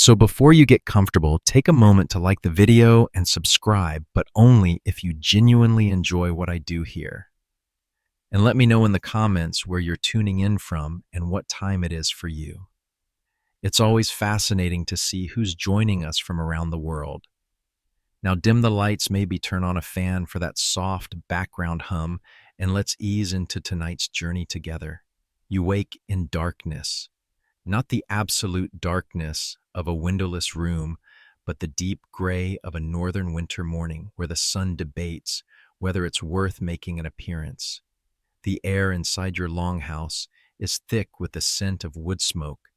So before you get comfortable, take a moment to like the video and subscribe, but only if you genuinely enjoy what I do here. And let me know in the comments where you're tuning in from and what time it is for you. It's always fascinating to see who's joining us from around the world. Now dim the lights, maybe turn on a fan for that soft background hum, and let's ease into tonight's journey together. You wake in darkness, not the absolute darkness of a windowless room, but the deep gray of a northern winter morning where the sun debates whether it's worth making an appearance. The air inside your longhouse is thick with the scent of wood smoke,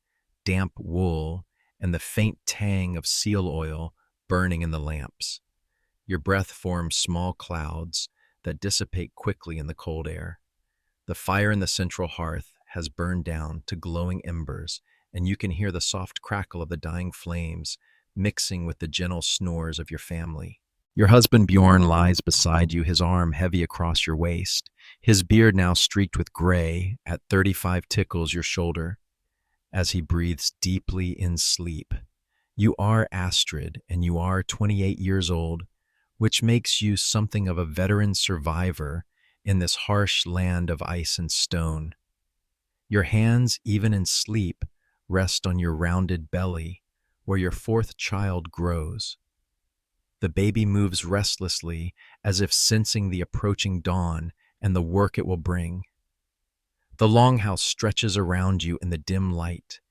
damp wool, and the faint tang of seal oil burning in the lamps. Your breath forms small clouds that dissipate quickly in the cold air. The fire in the central hearth has burned down to glowing embers, and you can hear the soft crackle of the dying flames mixing with the gentle snores of your family. Your husband Bjorn lies beside you, his arm heavy across your waist. His beard now streaked with gray at 35 tickles your shoulder as he breathes deeply in sleep. You are Astrid, and you are 28 years old, which makes you something of a veteran survivor in this harsh land of ice and stone. Your hands, even in sleep, rest on your rounded belly, where your fourth child grows. The baby moves restlessly, as if sensing the approaching dawn and the work it will bring. The longhouse stretches around you in the dim light,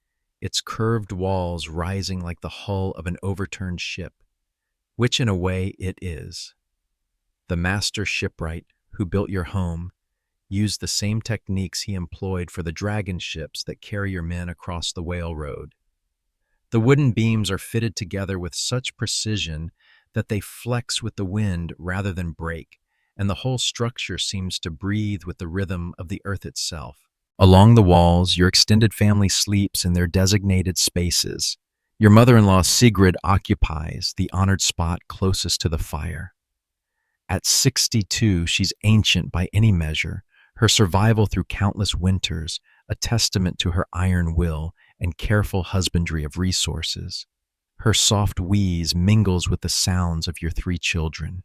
its curved walls rising like the hull of an overturned ship, which in a way it is. The master shipwright who built your home used the same techniques he employed for the dragon ships that carry your men across the whale road. The wooden beams are fitted together with such precision that they flex with the wind rather than break, and the whole structure seems to breathe with the rhythm of the earth itself. Along the walls, your extended family sleeps in their designated spaces. Your mother-in-law Sigrid occupies the honored spot closest to the fire. At 62, she's ancient by any measure, her survival through countless winters a testament to her iron will and careful husbandry of resources. Her soft wheeze mingles with the sounds of your 3 children.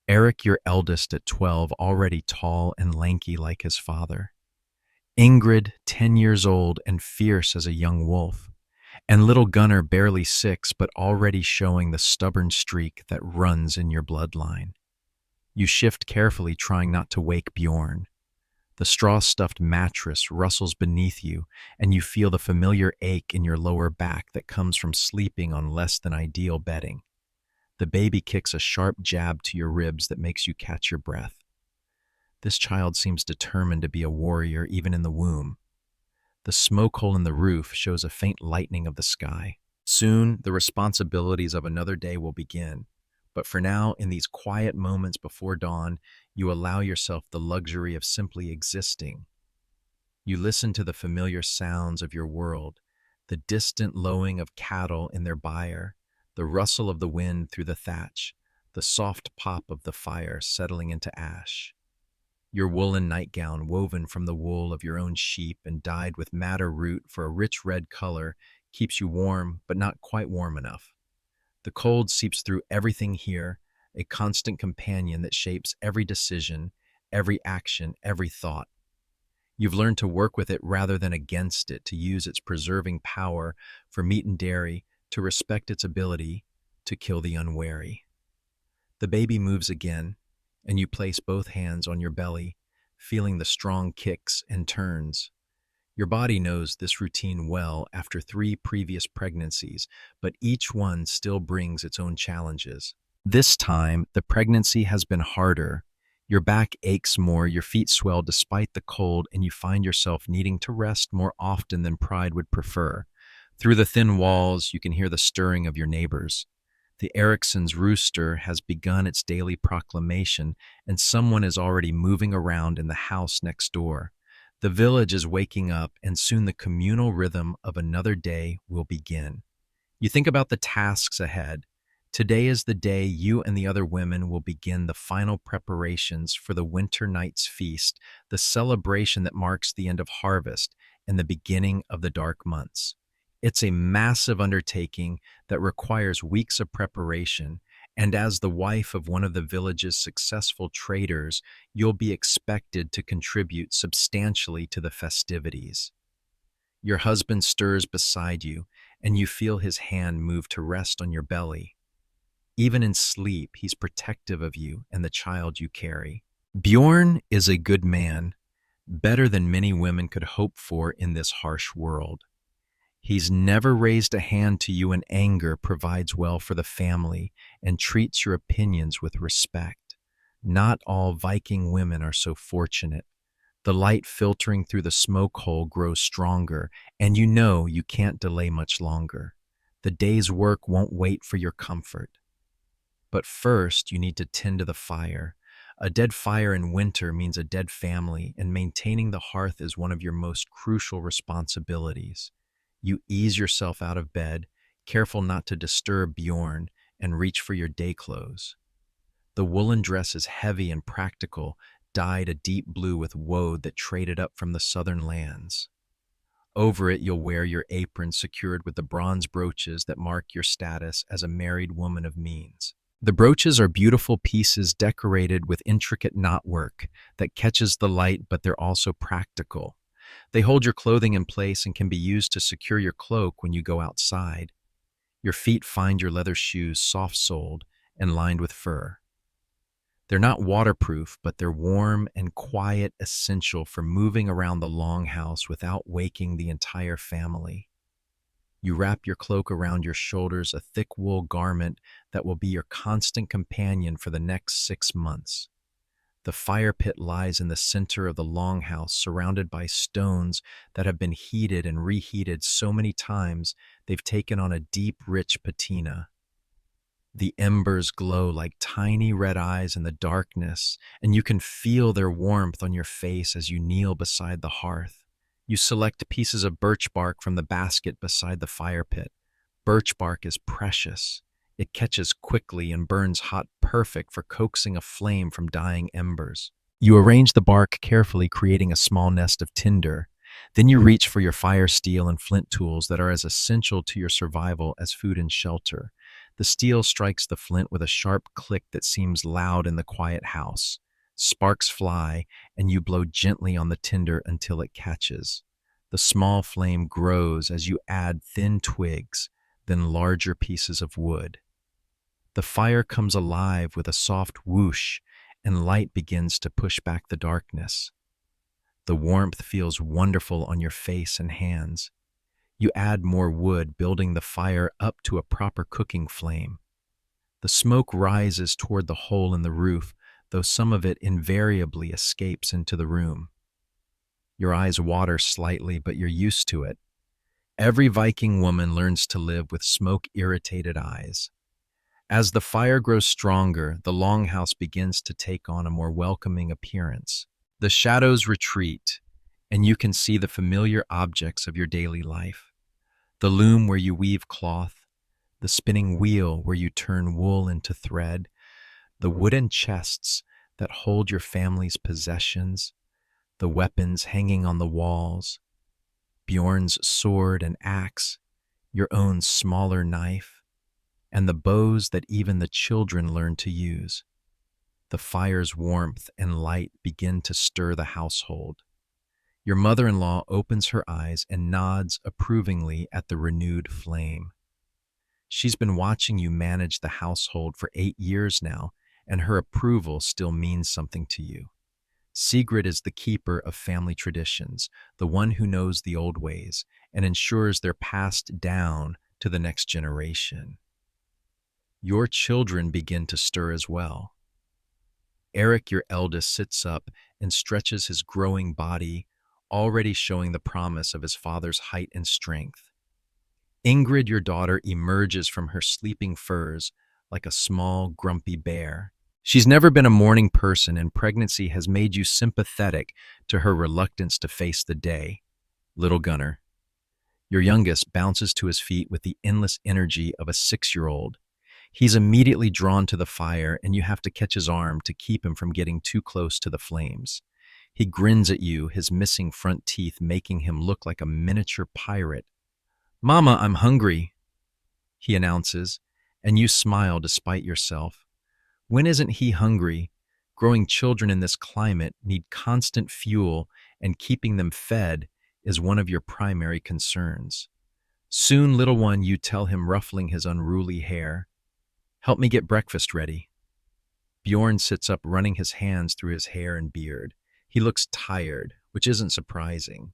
Eric, your eldest at 12, already tall and lanky like his father. Ingrid, 10 years old and fierce as a young wolf. And little Gunnar, barely 6, but already showing the stubborn streak that runs in your bloodline. You shift carefully, trying not to wake Bjorn. The straw-stuffed mattress rustles beneath you, and you feel the familiar ache in your lower back that comes from sleeping on less than ideal bedding. The baby kicks a sharp jab to your ribs that makes you catch your breath. This child seems determined to be a warrior even in the womb. The smoke hole in the roof shows a faint lightening of the sky. Soon, the responsibilities of another day will begin. But for now, in these quiet moments before dawn, you allow yourself the luxury of simply existing. You listen to the familiar sounds of your world, the distant lowing of cattle in their byre, the rustle of the wind through the thatch, the soft pop of the fire settling into ash. Your woolen nightgown, woven from the wool of your own sheep and dyed with madder root for a rich red color, keeps you warm, but not quite warm enough. The cold seeps through everything here, a constant companion that shapes every decision, every action, every thought. You've learned to work with it rather than against it, to use its preserving power for meat and dairy, to respect its ability to kill the unwary. The baby moves again, and you place both hands on your belly, feeling the strong kicks and turns. Your body knows this routine well after 3 previous pregnancies, but each one still brings its own challenges. This time, the pregnancy has been harder. Your back aches more, your feet swell despite the cold, and you find yourself needing to rest more often than pride would prefer. Through the thin walls, you can hear the stirring of your neighbors. The Ericsson's rooster has begun its daily proclamation, and someone is already moving around in the house next door. The village is waking up, and soon the communal rhythm of another day will begin. You think about the tasks ahead. Today is the day you and the other women will begin the final preparations for the winter night's feast, the celebration that marks the end of harvest and the beginning of the dark months. It's a massive undertaking that requires weeks of preparation, and as the wife of one of the village's successful traders, you'll be expected to contribute substantially to the festivities. Your husband stirs beside you, and you feel his hand move to rest on your belly. Even in sleep, he's protective of you and the child you carry. Bjorn is a good man, better than many women could hope for in this harsh world. He's never raised a hand to you in anger, provides well for the family, and treats your opinions with respect. Not all Viking women are so fortunate. The light filtering through the smoke hole grows stronger, and you know you can't delay much longer. The day's work won't wait for your comfort. But first, you need to tend to the fire. A dead fire in winter means a dead family, and maintaining the hearth is one of your most crucial responsibilities. You ease yourself out of bed, careful not to disturb Bjorn, and reach for your day clothes. The woolen dress is heavy and practical, dyed a deep blue with woad that traded up from the southern lands. Over it, you'll wear your apron secured with the bronze brooches that mark your status as a married woman of means. The brooches are beautiful pieces decorated with intricate knotwork that catches the light, but they're also practical. They hold your clothing in place and can be used to secure your cloak when you go outside. Your feet find your leather shoes, soft-soled and lined with fur. They're not waterproof, but they're warm and quiet, essential for moving around the longhouse without waking the entire family. You wrap your cloak around your shoulders, a thick wool garment that will be your constant companion for the next 6 months. The fire pit lies in the center of the longhouse, surrounded by stones that have been heated and reheated so many times they've taken on a deep, rich patina. The embers glow like tiny red eyes in the darkness, and you can feel their warmth on your face as you kneel beside the hearth. You select pieces of birch bark from the basket beside the fire pit. Birch bark is precious. It catches quickly and burns hot, perfect for coaxing a flame from dying embers. You arrange the bark carefully, creating a small nest of tinder. Then you reach for your fire steel and flint tools that are as essential to your survival as food and shelter. The steel strikes the flint with a sharp click that seems loud in the quiet house. Sparks fly, and you blow gently on the tinder until it catches. The small flame grows as you add thin twigs, then larger pieces of wood. The fire comes alive with a soft whoosh, and light begins to push back the darkness. The warmth feels wonderful on your face and hands. You add more wood, building the fire up to a proper cooking flame. The smoke rises toward the hole in the roof, though some of it invariably escapes into the room. Your eyes water slightly, but you're used to it. Every Viking woman learns to live with smoke-irritated eyes. As the fire grows stronger, the longhouse begins to take on a more welcoming appearance. The shadows retreat, and you can see the familiar objects of your daily life. The loom where you weave cloth, the spinning wheel where you turn wool into thread, the wooden chests that hold your family's possessions, the weapons hanging on the walls, Bjorn's sword and axe, your own smaller knife, and the bows that even the children learn to use. The fire's warmth and light begin to stir the household. Your mother-in-law opens her eyes and nods approvingly at the renewed flame. She's been watching you manage the household for 8 years now, and her approval still means something to you. Sigrid is the keeper of family traditions, the one who knows the old ways and ensures they're passed down to the next generation. Your children begin to stir as well. Eric, your eldest, sits up and stretches his growing body, already showing the promise of his father's height and strength. Ingrid, your daughter, emerges from her sleeping furs like a small, grumpy bear. She's never been a morning person, and pregnancy has made you sympathetic to her reluctance to face the day. Little Gunnar, your youngest, bounces to his feet with the endless energy of a 6-year-old. He's immediately drawn to the fire, and you have to catch his arm to keep him from getting too close to the flames. He grins at you, his missing front teeth making him look like a miniature pirate. Mama, I'm hungry, he announces, and you smile despite yourself. When isn't he hungry? Growing children in this climate need constant fuel, and keeping them fed is one of your primary concerns. Soon, little one, you tell him, ruffling his unruly hair, help me get breakfast ready. Bjorn sits up, running his hands through his hair and beard. He looks tired, which isn't surprising.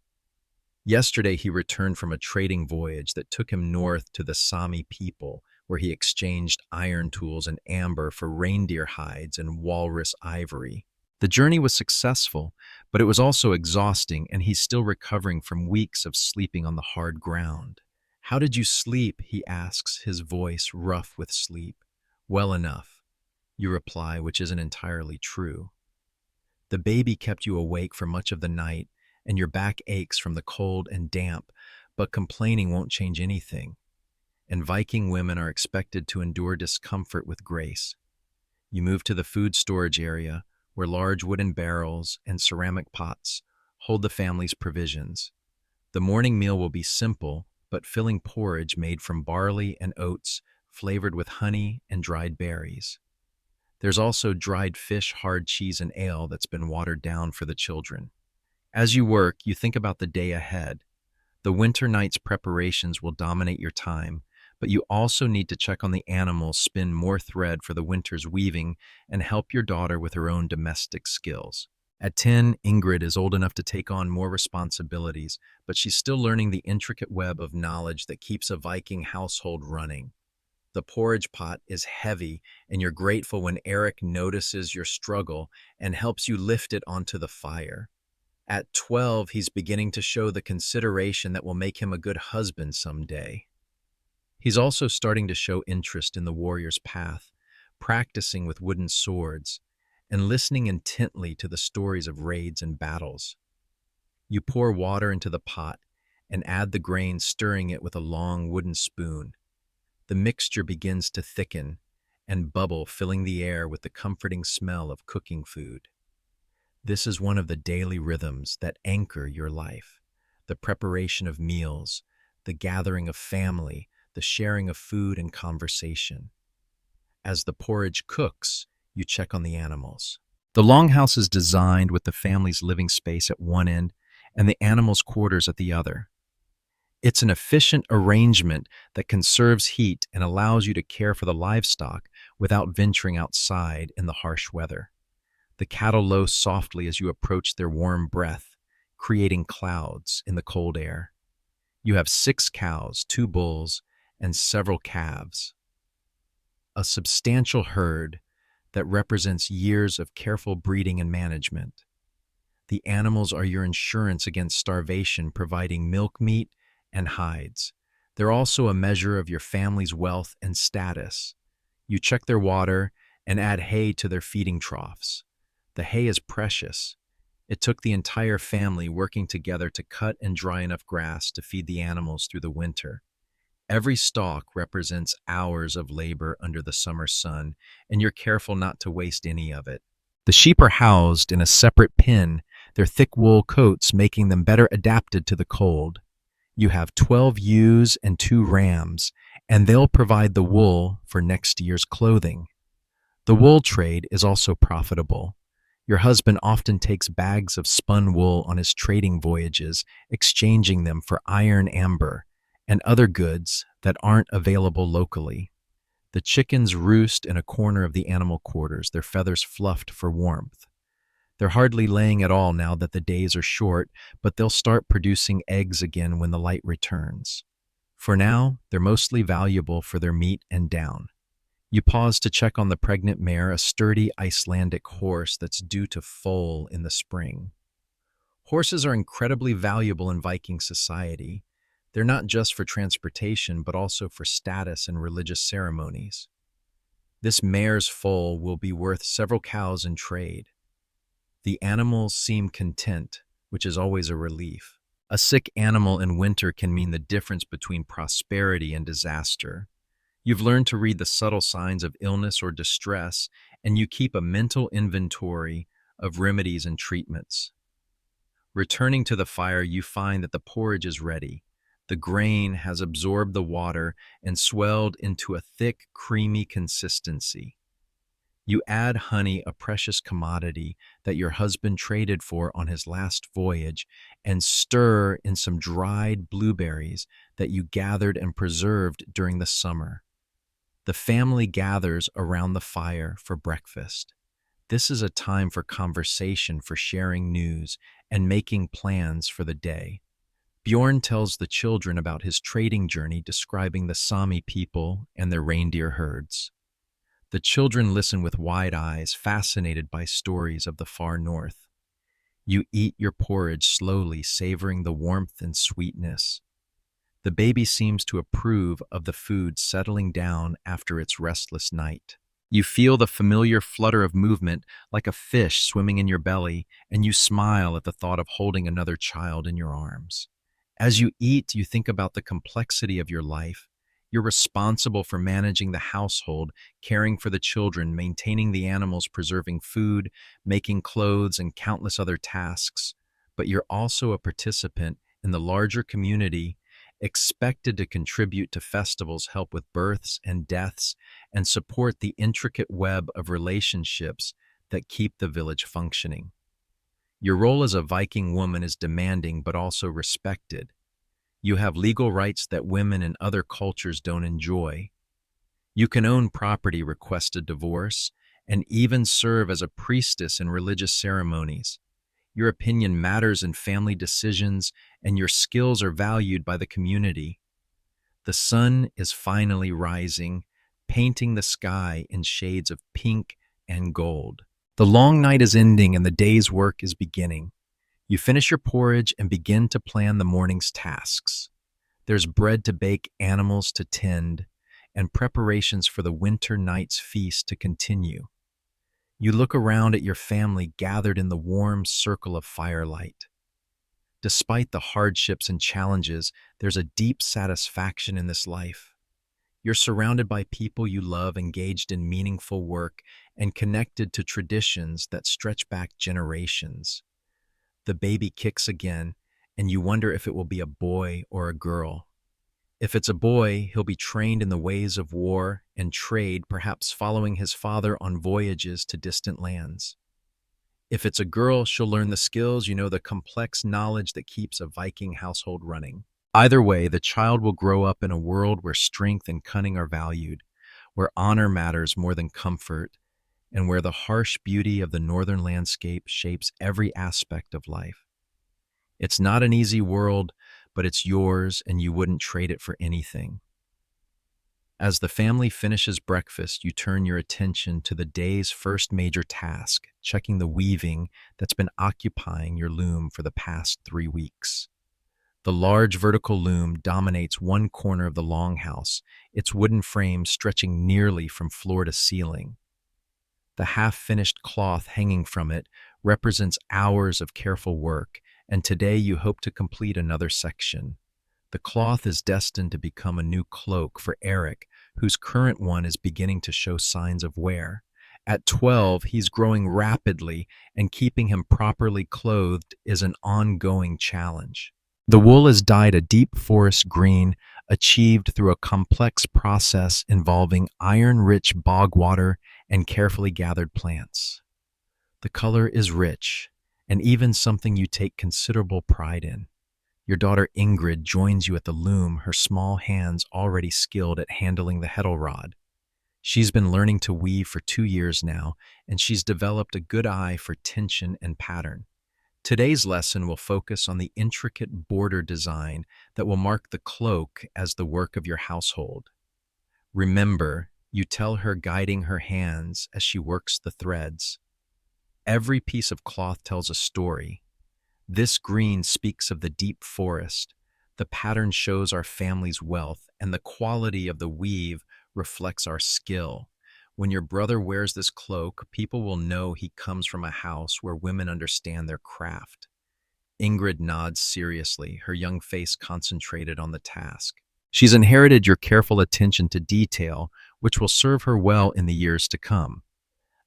Yesterday, he returned from a trading voyage that took him north to the Sami people, where he exchanged iron tools and amber for reindeer hides and walrus ivory. The journey was successful, but it was also exhausting, and he's still recovering from weeks of sleeping on the hard ground. How did you sleep? He asks, his voice rough with sleep. Well enough, you reply, which isn't entirely true. The baby kept you awake for much of the night, and your back aches from the cold and damp, but complaining won't change anything. And Viking women are expected to endure discomfort with grace. You move to the food storage area, where large wooden barrels and ceramic pots hold the family's provisions. The morning meal will be simple, but filling porridge made from barley and oats, flavored with honey and dried berries. There's also dried fish, hard cheese, and ale that's been watered down for the children. As you work, you think about the day ahead. The winter night's preparations will dominate your time, but you also need to check on the animals, spin more thread for the winter's weaving, and help your daughter with her own domestic skills. At 10, Ingrid is old enough to take on more responsibilities, but she's still learning the intricate web of knowledge that keeps a Viking household running. The porridge pot is heavy, and you're grateful when Eric notices your struggle and helps you lift it onto the fire. At 12, he's beginning to show the consideration that will make him a good husband someday. He's also starting to show interest in the warrior's path, practicing with wooden swords, and listening intently to the stories of raids and battles. You pour water into the pot and add the grain, stirring it with a long wooden spoon. The mixture begins to thicken and bubble, filling the air with the comforting smell of cooking food. This is one of the daily rhythms that anchor your life: the preparation of meals, the gathering of family, the sharing of food and conversation. As the porridge cooks, you check on the animals. The longhouse is designed with the family's living space at one end and the animals' quarters at the other. It's an efficient arrangement that conserves heat and allows you to care for the livestock without venturing outside in the harsh weather. The cattle low softly as you approach their warm breath, creating clouds in the cold air. You have 6 cows, 2 bulls, and several calves. A substantial herd that represents years of careful breeding and management. The animals are your insurance against starvation, providing milk, meat, and hides. They're also a measure of your family's wealth and status. You check their water and add hay to their feeding troughs. The hay is precious. It took the entire family working together to cut and dry enough grass to feed the animals through the winter. Every stalk represents hours of labor under the summer sun, and you're careful not to waste any of it. The sheep are housed in a separate pen, their thick wool coats making them better adapted to the cold. You have 12 ewes and 2 rams, and they'll provide the wool for next year's clothing. The wool trade is also profitable. Your husband often takes bags of spun wool on his trading voyages, exchanging them for iron amber and other goods that aren't available locally. The chickens roost in a corner of the animal quarters, their feathers fluffed for warmth. They're hardly laying at all now that the days are short, but they'll start producing eggs again when the light returns. For now, they're mostly valuable for their meat and down. You pause to check on the pregnant mare, a sturdy Icelandic horse that's due to foal in the spring. Horses are incredibly valuable in Viking society. They're not just for transportation, but also for status and religious ceremonies. This mare's foal will be worth several cows in trade. The animals seem content, which is always a relief. A sick animal in winter can mean the difference between prosperity and disaster. You've learned to read the subtle signs of illness or distress, and you keep a mental inventory of remedies and treatments. Returning to the fire, you find that the porridge is ready. The grain has absorbed the water and swelled into a thick, creamy consistency. You add honey, a precious commodity that your husband traded for on his last voyage, and stir in some dried blueberries that you gathered and preserved during the summer. The family gathers around the fire for breakfast. This is a time for conversation, for sharing news, and making plans for the day. Bjorn tells the children about his trading journey, describing the Sami people and their reindeer herds. The children listen with wide eyes, fascinated by stories of the far north. You eat your porridge slowly, savoring the warmth and sweetness. The baby seems to approve of the food settling down after its restless night. You feel the familiar flutter of movement like a fish swimming in your belly, and you smile at the thought of holding another child in your arms. As you eat, you think about the complexity of your life. You're responsible for managing the household, caring for the children, maintaining the animals, preserving food, making clothes, and countless other tasks. But you're also a participant in the larger community, expected to contribute to festivals, help with births and deaths, and support the intricate web of relationships that keep the village functioning. Your role as a Viking woman is demanding but also respected. You have legal rights that women in other cultures don't enjoy. You can own property, request a divorce, and even serve as a priestess in religious ceremonies. Your opinion matters in family decisions, and your skills are valued by the community. The sun is finally rising, painting the sky in shades of pink and gold. The long night is ending and the day's work is beginning. You finish your porridge and begin to plan the morning's tasks. There's bread to bake, animals to tend, and preparations for the winter night's feast to continue. You look around at your family gathered in the warm circle of firelight. Despite the hardships and challenges, there's a deep satisfaction in this life. You're surrounded by people you love, engaged in meaningful work, and connected to traditions that stretch back generations. The baby kicks again, and you wonder if it will be a boy or a girl. If it's a boy, he'll be trained in the ways of war and trade, perhaps following his father on voyages to distant lands. If it's a girl, she'll learn the skills, the complex knowledge that keeps a Viking household running. Either way, the child will grow up in a world where strength and cunning are valued, where honor matters more than comfort, and where the harsh beauty of the northern landscape shapes every aspect of life. It's not an easy world, but it's yours, and you wouldn't trade it for anything. As the family finishes breakfast, you turn your attention to the day's first major task, checking the weaving that's been occupying your loom for the past 3 weeks. The large vertical loom dominates one corner of the longhouse, its wooden frame stretching nearly from floor to ceiling. The half-finished cloth hanging from it represents hours of careful work, and today you hope to complete another section. The cloth is destined to become a new cloak for Eric, whose current one is beginning to show signs of wear. At 12, he's growing rapidly, and keeping him properly clothed is an ongoing challenge. The wool is dyed a deep forest green, achieved through a complex process involving iron-rich bog water and carefully gathered plants. The color is rich, and even something you take considerable pride in. Your daughter Ingrid joins you at the loom, her small hands already skilled at handling the heddle rod. She's been learning to weave for 2 years now, and she's developed a good eye for tension and pattern. Today's lesson will focus on the intricate border design that will mark the cloak as the work of your household. Remember, you tell her, guiding her hands as she works the threads. Every piece of cloth tells a story. This green speaks of the deep forest. The pattern shows our family's wealth, and the quality of the weave reflects our skill. When your brother wears this cloak, people will know he comes from a house where women understand their craft. Ingrid nods seriously, her young face concentrated on the task. She's inherited your careful attention to detail, which will serve her well in the years to come.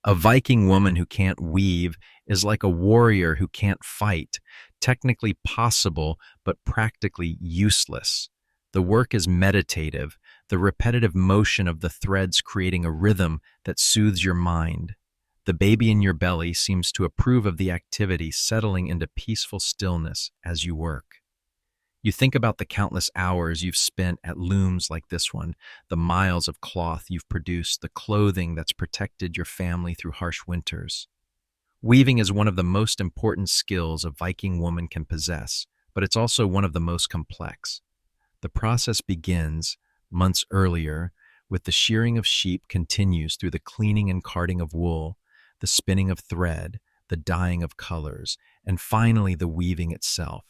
A Viking woman who can't weave is like a warrior who can't fight, technically possible, but practically useless. The work is meditative, the repetitive motion of the threads creating a rhythm that soothes your mind. The baby in your belly seems to approve of the activity, settling into peaceful stillness as you work. You think about the countless hours you've spent at looms like this one, the miles of cloth you've produced, the clothing that's protected your family through harsh winters. Weaving is one of the most important skills a Viking woman can possess, but it's also one of the most complex. The process begins months earlier with the shearing of sheep, continues through the cleaning and carding of wool, the spinning of thread, the dyeing of colors, and finally the weaving itself.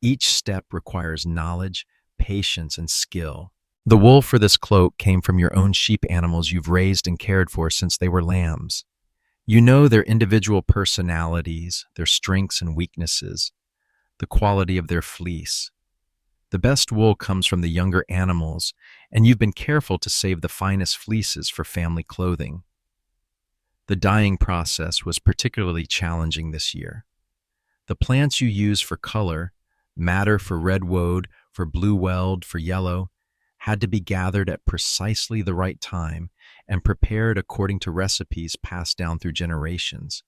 Each step requires knowledge, patience, and skill. The wool for this cloak came from your own sheep animals you've raised and cared for since they were lambs. You know their individual personalities, their strengths and weaknesses, the quality of their fleece. The best wool comes from the younger animals, and you've been careful to save the finest fleeces for family clothing. The dyeing process was particularly challenging this year. The plants you use for color, madder for red woad, for blue weld, for yellow, had to be gathered at precisely the right time and prepared according to recipes passed down through generations.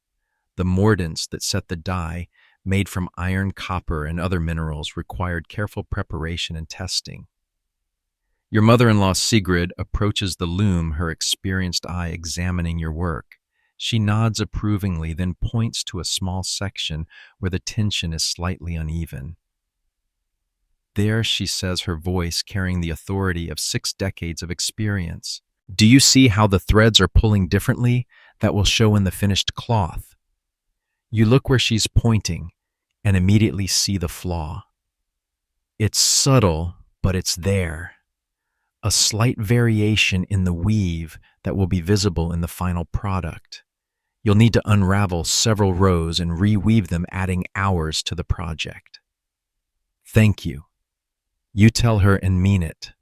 The mordants that set the dye, made from iron, copper, and other minerals, required careful preparation and testing. Your mother-in-law Sigrid approaches the loom, her experienced eye examining your work. She nods approvingly, then points to a small section where the tension is slightly uneven. There, she says, her voice carrying the authority of 6 decades of experience. Do you see how the threads are pulling differently? That will show in the finished cloth. You look where she's pointing and immediately see the flaw. It's subtle, but it's there. A slight variation in the weave that will be visible in the final product. You'll need to unravel several rows and reweave them, adding hours to the project. Thank you. You tell her and mean it.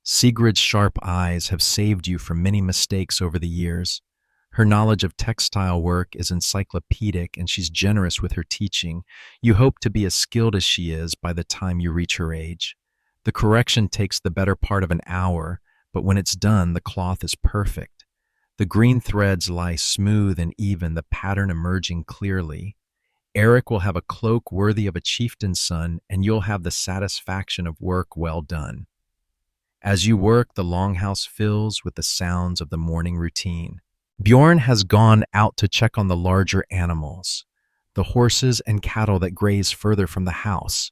Sigrid's sharp eyes have saved you from many mistakes over the years. Her knowledge of textile work is encyclopedic, and she's generous with her teaching. You hope to be as skilled as she is by the time you reach her age. The correction takes the better part of an hour, but when it's done, the cloth is perfect. The green threads lie smooth and even, the pattern emerging clearly. Eric will have a cloak worthy of a chieftain's son, and you'll have the satisfaction of work well done. As you work, the longhouse fills with the sounds of the morning routine. Bjorn has gone out to check on the larger animals, the horses and cattle that graze further from the house.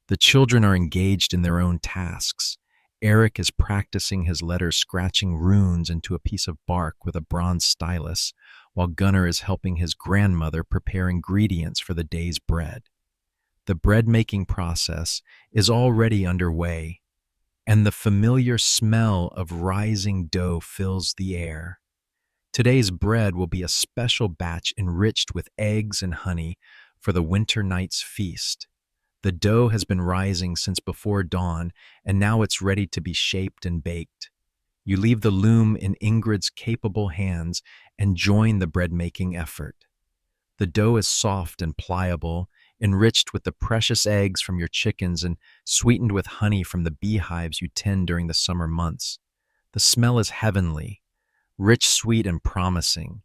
The children are engaged in their own tasks. Eric is practicing his letters, scratching runes into a piece of bark with a bronze stylus, while Gunnar is helping his grandmother prepare ingredients for the day's bread. The bread-making process is already underway, and the familiar smell of rising dough fills the air. Today's bread will be a special batch enriched with eggs and honey for the winter night's feast. The dough has been rising since before dawn, and now it's ready to be shaped and baked. You leave the loom in Ingrid's capable hands and join the bread-making effort. The dough is soft and pliable, enriched with the precious eggs from your chickens and sweetened with honey from the beehives you tend during the summer months. The smell is heavenly, rich, sweet, and promising.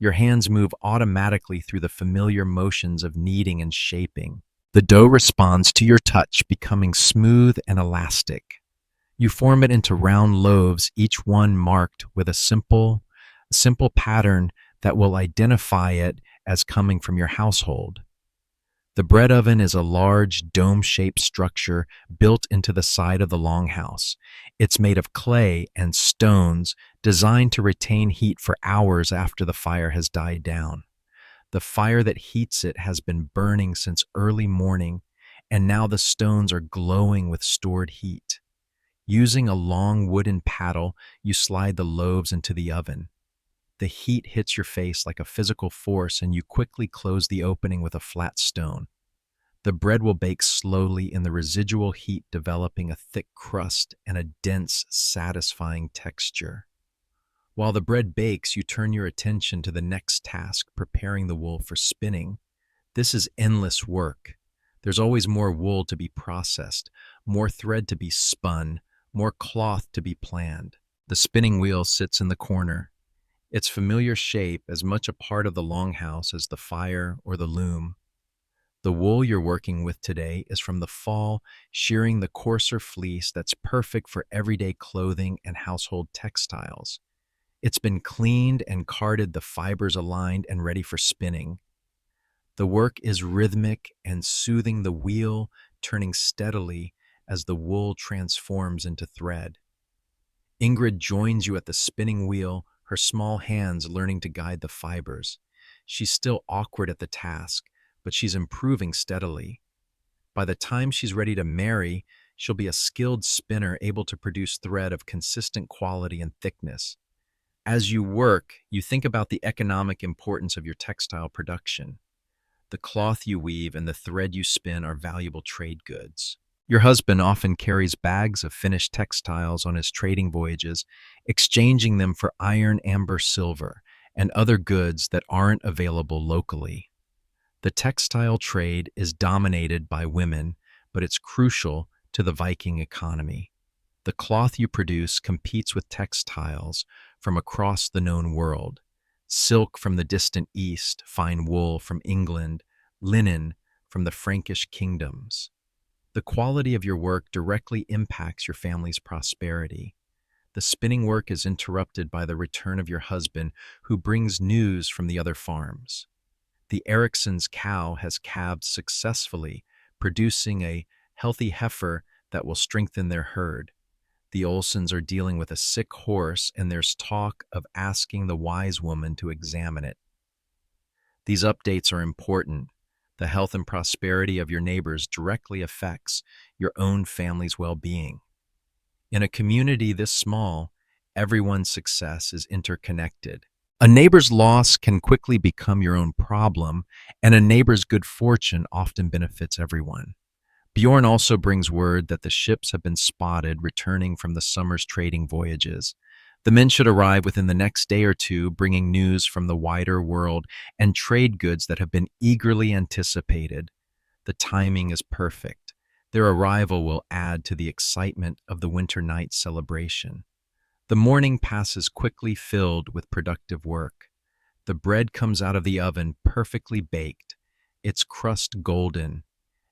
Your hands move automatically through the familiar motions of kneading and shaping. The dough responds to your touch, becoming smooth and elastic. You form it into round loaves, each one marked with a simple pattern that will identify it as coming from your household. The bread oven is a large dome-shaped structure built into the side of the longhouse. It's made of clay and stones, designed to retain heat for hours after the fire has died down. The fire that heats it has been burning since early morning, and now the stones are glowing with stored heat. Using a long wooden paddle, you slide the loaves into the oven. The heat hits your face like a physical force, and you quickly close the opening with a flat stone. The bread will bake slowly in the residual heat, developing a thick crust and a dense, satisfying texture. While the bread bakes, you turn your attention to the next task, preparing the wool for spinning. This is endless work. There's always more wool to be processed, more thread to be spun, more cloth to be planned. The spinning wheel sits in the corner, its familiar shape as much a part of the longhouse as the fire or the loom. The wool you're working with today is from the fall, shearing the coarser fleece that's perfect for everyday clothing and household textiles. It's been cleaned and carded, the fibers aligned and ready for spinning. The work is rhythmic and soothing, the wheel turning steadily as the wool transforms into thread. Ingrid joins you at the spinning wheel, her small hands learning to guide the fibers. She's still awkward at the task, but she's improving steadily. By the time she's ready to marry, she'll be a skilled spinner able to produce thread of consistent quality and thickness. As you work, you think about the economic importance of your textile production. The cloth you weave and the thread you spin are valuable trade goods. Your husband often carries bags of finished textiles on his trading voyages, exchanging them for iron, amber, silver, and other goods that aren't available locally. The textile trade is dominated by women, but it's crucial to the Viking economy. The cloth you produce competes with textiles from across the known world: silk from the distant east, fine wool from England, linen from the Frankish kingdoms. The quality of your work directly impacts your family's prosperity. The spinning work is interrupted by the return of your husband, who brings news from the other farms. The Ericsson's cow has calved successfully, producing a healthy heifer that will strengthen their herd. The Olsons are dealing with a sick horse, and there's talk of asking the wise woman to examine it. These updates are important. The health and prosperity of your neighbors directly affects your own family's well-being. In a community this small, everyone's success is interconnected. A neighbor's loss can quickly become your own problem, and a neighbor's good fortune often benefits everyone. Bjorn also brings word that the ships have been spotted returning from the summer's trading voyages. The men should arrive within the next day or two, bringing news from the wider world and trade goods that have been eagerly anticipated. The timing is perfect. Their arrival will add to the excitement of the winter night celebration. The morning passes quickly, filled with productive work. The bread comes out of the oven perfectly baked, its crust golden,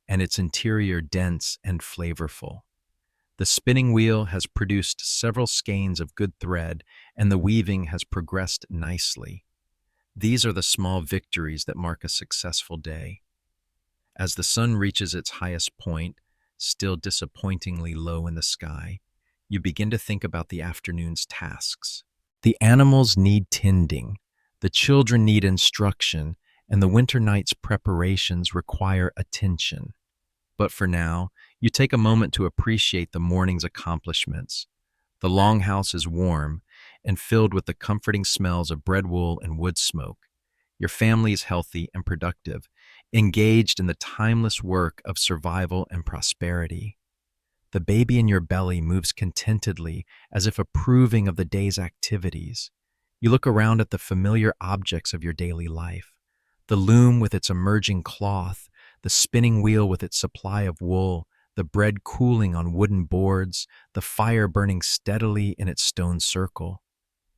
and its interior dense and flavorful. The spinning wheel has produced several skeins of good thread, and the weaving has progressed nicely. These are the small victories that mark a successful day. As the sun reaches its highest point, still disappointingly low in the sky, you begin to think about the afternoon's tasks. The animals need tending, the children need instruction, and the winter night's preparations require attention. But for now, you take a moment to appreciate the morning's accomplishments. The longhouse is warm and filled with the comforting smells of bread wool and wood smoke. Your family is healthy and productive, engaged in the timeless work of survival and prosperity. The baby in your belly moves contentedly, as if approving of the day's activities. You look around at the familiar objects of your daily life: the loom with its emerging cloth, the spinning wheel with its supply of wool, the bread cooling on wooden boards, the fire burning steadily in its stone circle.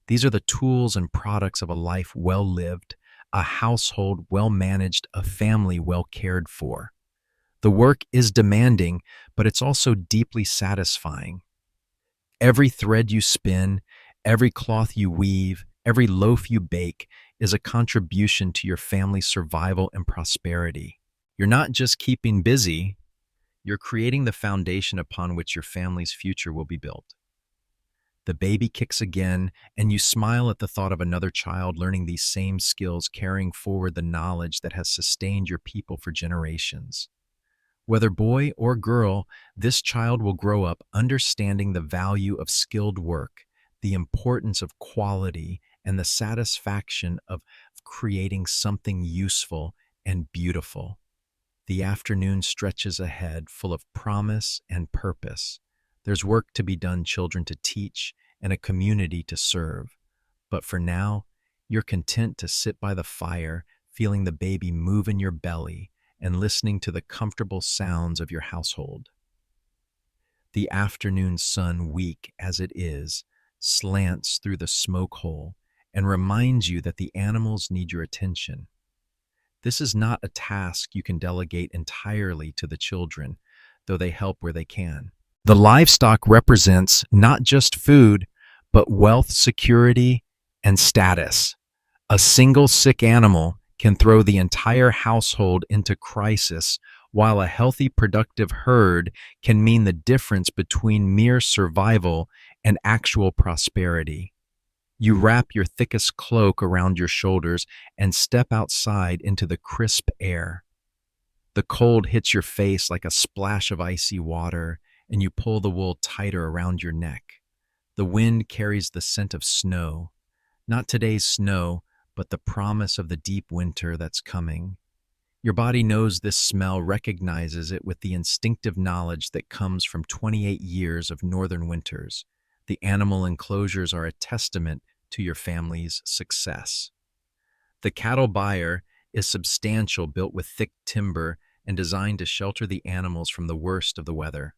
These are the tools and products of a life well lived, a household well managed, a family well cared for. The work is demanding, but it's also deeply satisfying. Every thread you spin, every cloth you weave, every loaf you bake is a contribution to your family's survival and prosperity. You're not just keeping busy, you're creating the foundation upon which your family's future will be built. The baby kicks again, and you smile at the thought of another child learning these same skills, carrying forward the knowledge that has sustained your people for generations. Whether boy or girl, this child will grow up understanding the value of skilled work, the importance of quality, and the satisfaction of creating something useful and beautiful. The afternoon stretches ahead, full of promise and purpose. There's work to be done, children to teach, and a community to serve. But for now, you're content to sit by the fire, feeling the baby move in your belly and listening to the comfortable sounds of your household. The afternoon sun, weak as it is, slants through the smoke hole and reminds you that the animals need your attention. This is not a task you can delegate entirely to the children, though they help where they can. The livestock represents not just food, but wealth, security, and status. A single sick animal can throw the entire household into crisis, while a healthy, productive herd can mean the difference between mere survival and actual prosperity. You wrap your thickest cloak around your shoulders and step outside into the crisp air. The cold hits your face like a splash of icy water, and you pull the wool tighter around your neck. The wind carries the scent of snow, not today's snow, but the promise of the deep winter that's coming. Your body knows this smell, recognizes it with the instinctive knowledge that comes from 28 years of northern winters. The animal enclosures are a testament to your family's success. The cattle byre is substantial, built with thick timber and designed to shelter the animals from the worst of the weather.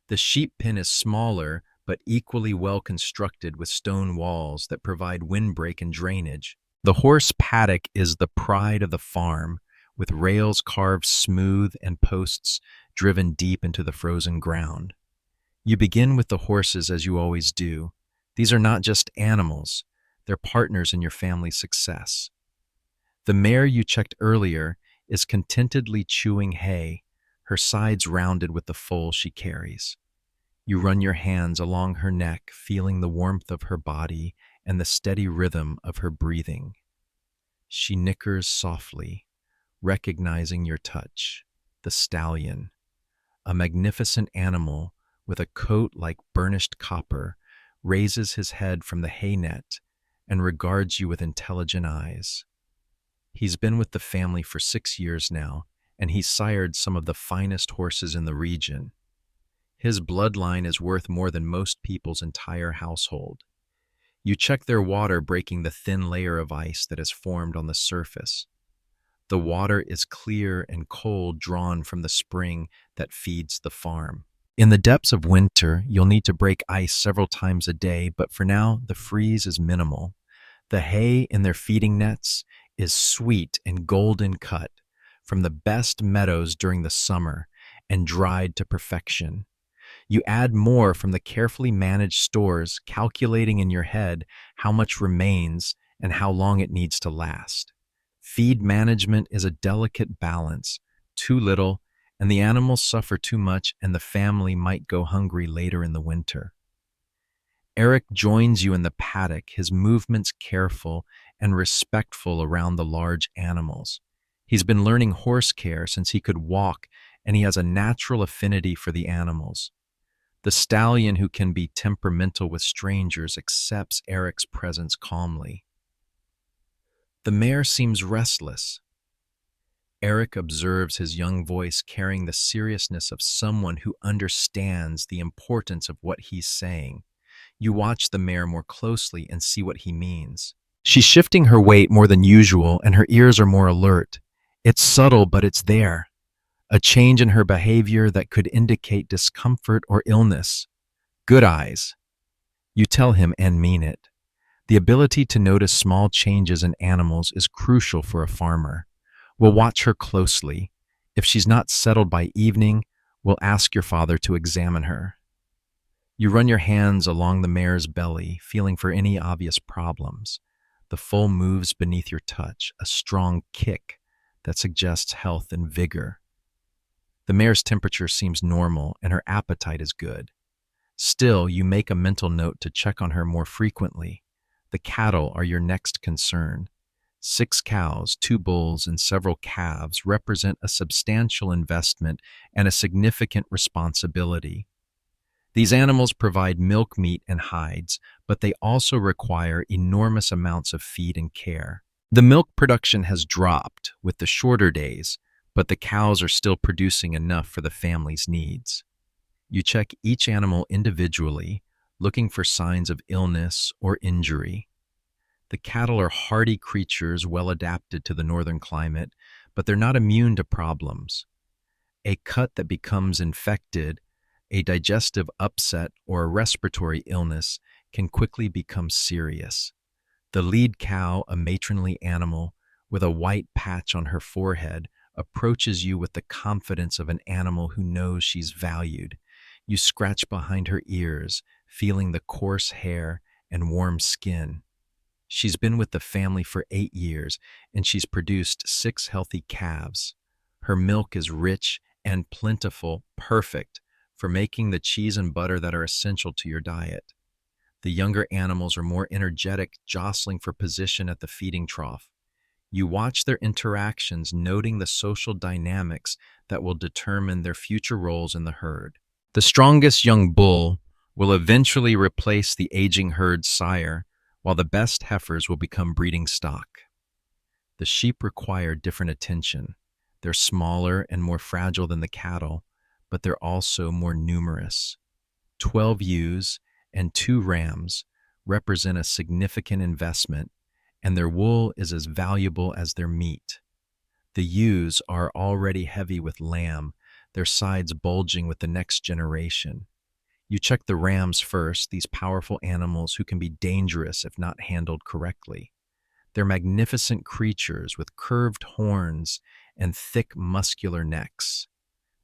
The sheep pen is smaller, but equally well constructed with stone walls that provide windbreak and drainage. The horse paddock is the pride of the farm, with rails carved smooth and posts driven deep into the frozen ground. You begin with the horses as you always do. These are not just animals, they're partners in your family's success. The mare you checked earlier is contentedly chewing hay, her sides rounded with the foal she carries. You run your hands along her neck, feeling the warmth of her body and the steady rhythm of her breathing. She nickers softly, recognizing your touch. The stallion, a magnificent animal with a coat like burnished copper, raises his head from the hay net and regards you with intelligent eyes. He's been with the family for 6 years now, and he's sired some of the finest horses in the region. His bloodline is worth more than most people's entire household. You check their water, breaking the thin layer of ice that has formed on the surface. The water is clear and cold, drawn from the spring that feeds the farm. In the depths of winter, you'll need to break ice several times a day, but for now, the freeze is minimal. The hay in their feeding nets is sweet and golden, cut from the best meadows during the summer and dried to perfection. You add more from the carefully managed stores, calculating in your head how much remains and how long it needs to last. Feed management is a delicate balance. Too little, and the animals suffer too much, and the family might go hungry later in the winter. Eric joins you in the paddock, his movements careful and respectful around the large animals. He's been learning horse care since he could walk, and he has a natural affinity for the animals. The stallion, who can be temperamental with strangers, accepts Eric's presence calmly. The mare seems restless. Eric observes his young voice carrying the seriousness of someone who understands the importance of what he's saying. You watch the mare more closely and see what he means. She's shifting her weight more than usual, and her ears are more alert. It's subtle, but it's there. A change in her behavior that could indicate discomfort or illness. Good eyes. You tell him and mean it. The ability to notice small changes in animals is crucial for a farmer. We'll watch her closely. If she's not settled by evening, we'll ask your father to examine her. You run your hands along the mare's belly, feeling for any obvious problems. The foal moves beneath your touch, a strong kick that suggests health and vigor. The mare's temperature seems normal, and her appetite is good. Still, you make a mental note to check on her more frequently. The cattle are your next concern. 6 cows, 2 bulls, and several calves represent a substantial investment and a significant responsibility. These animals provide milk, meat, and hides, but they also require enormous amounts of feed and care. The milk production has dropped with the shorter days, but the cows are still producing enough for the family's needs. You check each animal individually, looking for signs of illness or injury. The cattle are hardy creatures well adapted to the northern climate, but they're not immune to problems. A cut that becomes infected, a digestive upset, or a respiratory illness can quickly become serious. The lead cow, a matronly animal with a white patch on her forehead, approaches you with the confidence of an animal who knows she's valued. You scratch behind her ears, feeling the coarse hair and warm skin. She's been with the family for 8 years, and she's produced 6 healthy calves. Her milk is rich and plentiful, perfect for making the cheese and butter that are essential to your diet. The younger animals are more energetic, jostling for position at the feeding trough. You watch their interactions, noting the social dynamics that will determine their future roles in the herd. The strongest young bull will eventually replace the aging herd's sire, while the best heifers will become breeding stock. The sheep require different attention. They're smaller and more fragile than the cattle, but they're also more numerous. 12 ewes and 2 rams represent a significant investment, and their wool is as valuable as their meat. The ewes are already heavy with lamb, their sides bulging with the next generation. You check the rams first, these powerful animals who can be dangerous if not handled correctly. They're magnificent creatures with curved horns and thick muscular necks.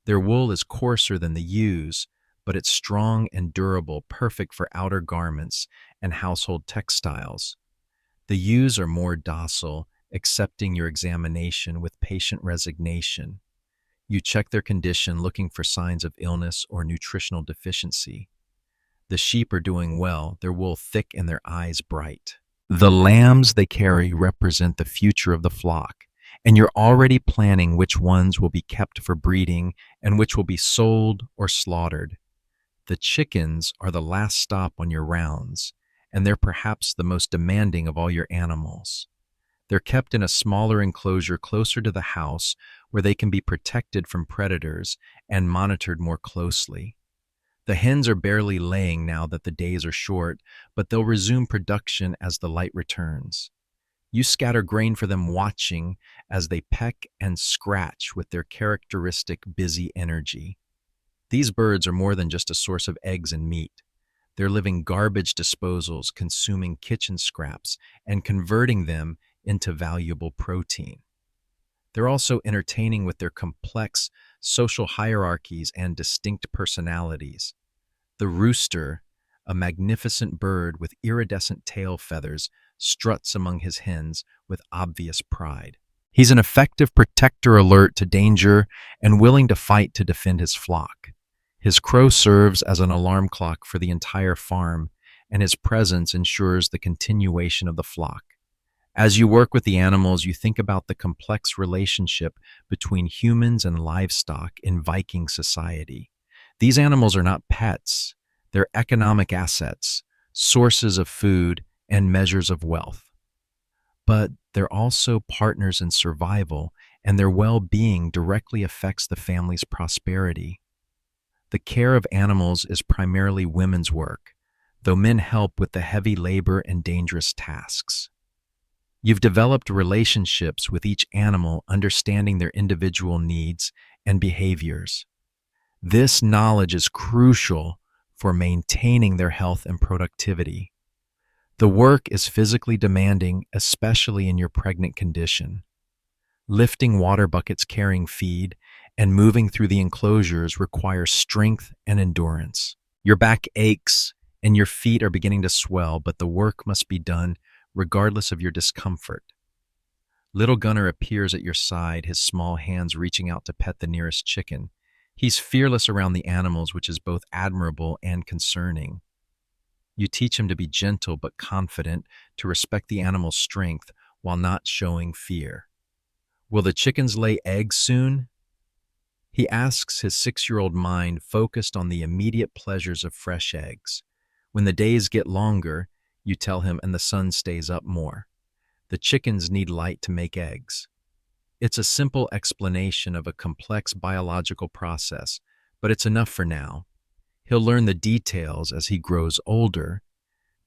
Their wool is coarser than the ewes, but it's strong and durable, perfect for outer garments and household textiles. The ewes are more docile, accepting your examination with patient resignation. You check their condition, looking for signs of illness or nutritional deficiency. The sheep are doing well, their wool thick and their eyes bright. The lambs they carry represent the future of the flock, and you're already planning which ones will be kept for breeding and which will be sold or slaughtered. The chickens are the last stop on your rounds, and they're perhaps the most demanding of all your animals. They're kept in a smaller enclosure closer to the house where they can be protected from predators and monitored more closely. The hens are barely laying now that the days are short, but they'll resume production as the light returns. You scatter grain for them, watching as they peck and scratch with their characteristic busy energy. These birds are more than just a source of eggs and meat. They're living garbage disposals, consuming kitchen scraps and converting them into valuable protein. They're also entertaining with their complex social hierarchies and distinct personalities. The rooster, a magnificent bird with iridescent tail feathers, struts among his hens with obvious pride. He's an effective protector, alert to danger and willing to fight to defend his flock. His crow serves as an alarm clock for the entire farm, and his presence ensures the continuation of the flock. As you work with the animals, you think about the complex relationship between humans and livestock in Viking society. These animals are not pets, they're economic assets, sources of food, and measures of wealth. But they're also partners in survival, and their well-being directly affects the family's prosperity. The care of animals is primarily women's work, though men help with the heavy labor and dangerous tasks. You've developed relationships with each animal, understanding their individual needs and behaviors. This knowledge is crucial for maintaining their health and productivity. The work is physically demanding, especially in your pregnant condition. Lifting water buckets carrying feed and moving through the enclosures requires strength and endurance. Your back aches and your feet are beginning to swell, but the work must be done regardless of your discomfort. Little Gunnar appears at your side, his small hands reaching out to pet the nearest chicken. He's fearless around the animals, which is both admirable and concerning. You teach him to be gentle but confident, to respect the animal's strength while not showing fear. Will the chickens lay eggs soon? He asks, his 6-year-old mind focused on the immediate pleasures of fresh eggs. When the days get longer, you tell him, and the sun stays up more. The chickens need light to make eggs. It's a simple explanation of a complex biological process, but it's enough for now. He'll learn the details as he grows older.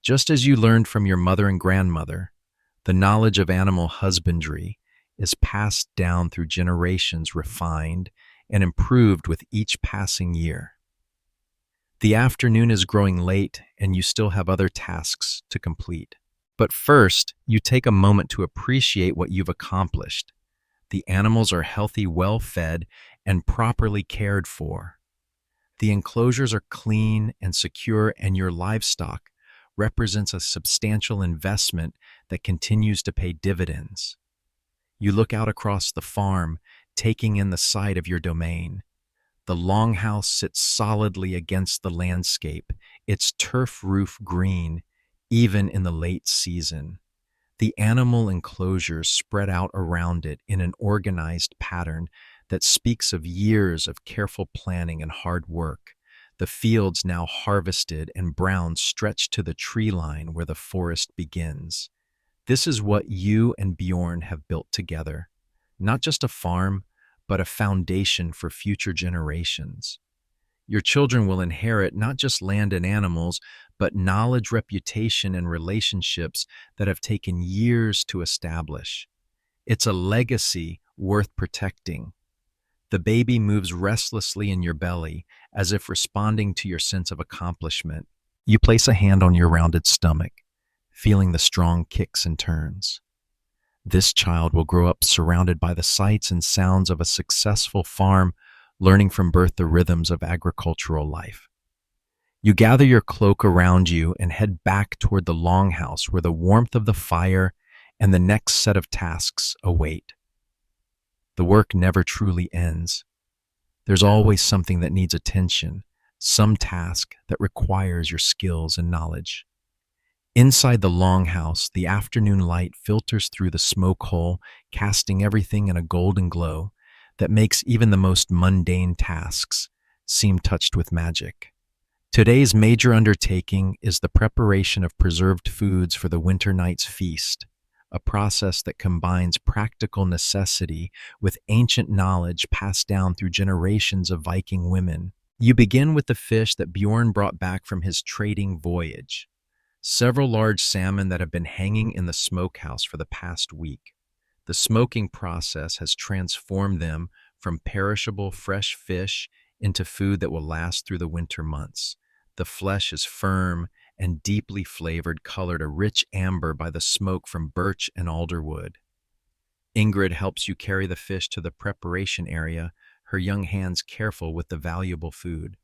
Just as you learned from your mother and grandmother, the knowledge of animal husbandry is passed down through generations, refined and improved with each passing year. The afternoon is growing late, and you still have other tasks to complete. But first, you take a moment to appreciate what you've accomplished. The animals are healthy, well fed, and properly cared for. The enclosures are clean and secure, and your livestock represents a substantial investment that continues to pay dividends. You look out across the farm, taking in the sight of your domain. The longhouse sits solidly against the landscape, its turf roof green, even in the late season. The animal enclosures spread out around it in an organized pattern that speaks of years of careful planning and hard work. The fields now harvested and brown stretch to the tree line where the forest begins. This is what you and Bjorn have built together. Not just a farm, but a foundation for future generations. Your children will inherit not just land and animals, but knowledge, reputation, and relationships that have taken years to establish. It's a legacy worth protecting. The baby moves restlessly in your belly, as if responding to your sense of accomplishment. You place a hand on your rounded stomach, feeling the strong kicks and turns. This child will grow up surrounded by the sights and sounds of a successful farm, learning from birth the rhythms of agricultural life. You gather your cloak around you and head back toward the longhouse where the warmth of the fire and the next set of tasks await. The work never truly ends. There's always something that needs attention, some task that requires your skills and knowledge. Inside the longhouse, the afternoon light filters through the smoke hole, casting everything in a golden glow that makes even the most mundane tasks seem touched with magic. Today's major undertaking is the preparation of preserved foods for the winter night's feast, a process that combines practical necessity with ancient knowledge passed down through generations of Viking women. You begin with the fish that Bjorn brought back from his trading voyage. Several large salmon that have been hanging in the smokehouse for the past week. The smoking process has transformed them from perishable fresh fish into food that will last through the winter months. The flesh is firm and deeply flavored, colored a rich amber by the smoke from birch and alder wood. Ingrid helps you carry the fish to the preparation area, her young hands careful with the valuable food.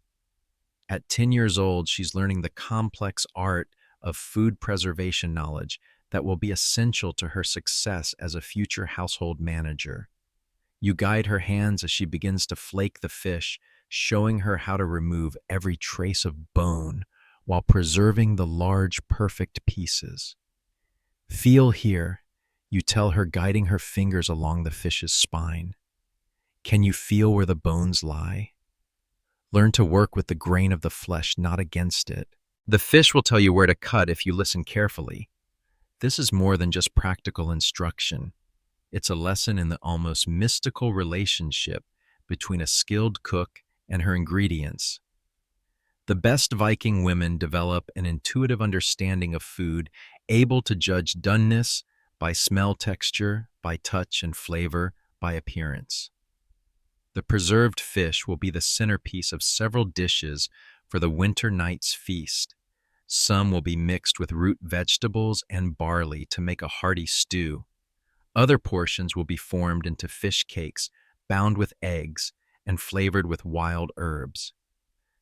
At 10 years old, she's learning the complex art of food preservation knowledge that will be essential to her success as a future household manager. You guide her hands as she begins to flake the fish, showing her how to remove every trace of bone while preserving the large, perfect pieces. Feel here, you tell her, guiding her fingers along the fish's spine. Can you feel where the bones lie? Learn to work with the grain of the flesh, not against it. The fish will tell you where to cut if you listen carefully. This is more than just practical instruction. It's a lesson in the almost mystical relationship between a skilled cook and her ingredients. The best Viking women develop an intuitive understanding of food, able to judge doneness by smell, texture, by touch, and flavor, by appearance. The preserved fish will be the centerpiece of several dishes for the winter night's feast. Some will be mixed with root vegetables and barley to make a hearty stew. Other portions will be formed into fish cakes, bound with eggs and flavored with wild herbs.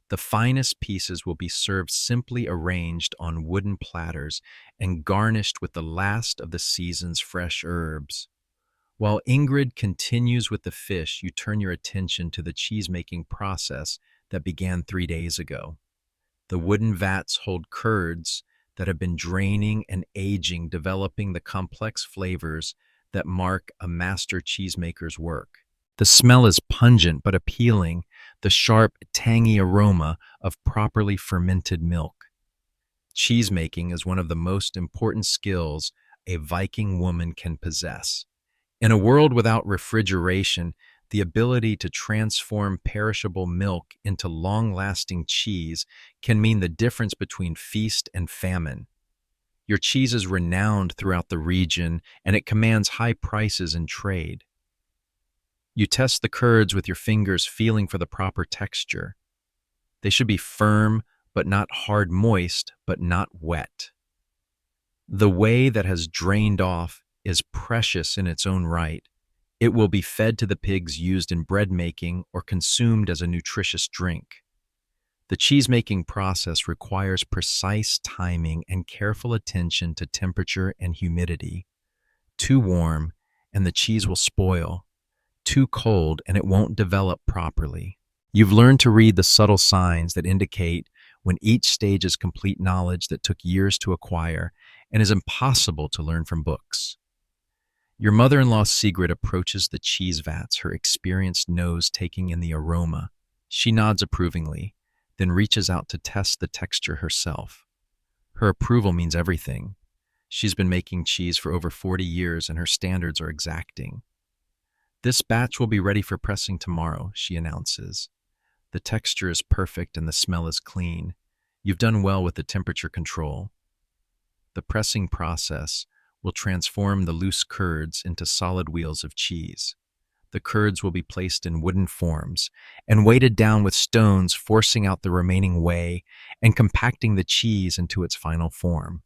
The finest pieces will be served simply arranged on wooden platters and garnished with the last of the season's fresh herbs. While Ingrid continues with the fish, you turn your attention to the cheese-making process that began 3 days ago. The wooden vats hold curds that have been draining and aging, developing the complex flavors that mark a master cheesemaker's work. The smell is pungent but appealing, the sharp, tangy aroma of properly fermented milk. Cheesemaking is one of the most important skills a Viking woman can possess. In a world without refrigeration, the ability to transform perishable milk into long-lasting cheese can mean the difference between feast and famine. Your cheese is renowned throughout the region, and it commands high prices in trade. You test the curds with your fingers, feeling for the proper texture. They should be firm, but not hard, moist, but not wet. The whey that has drained off is precious in its own right. It will be fed to the pigs used in bread making or consumed as a nutritious drink. The cheese-making process requires precise timing and careful attention to temperature and humidity. Too warm, and the cheese will spoil. Too cold, and it won't develop properly. You've learned to read the subtle signs that indicate when each stage is complete knowledge that took years to acquire and is impossible to learn from books. Your mother-in-law Sigrid approaches the cheese vats, her experienced nose taking in the aroma. She nods approvingly, then reaches out to test the texture herself. Her approval means everything. She's been making cheese for over 40 years and her standards are exacting. "This batch will be ready for pressing tomorrow," she announces. "The texture is perfect and the smell is clean. You've done well with the temperature control." The pressing process will transform the loose curds into solid wheels of cheese. The curds will be placed in wooden forms and weighted down with stones, forcing out the remaining whey and compacting the cheese into its final form.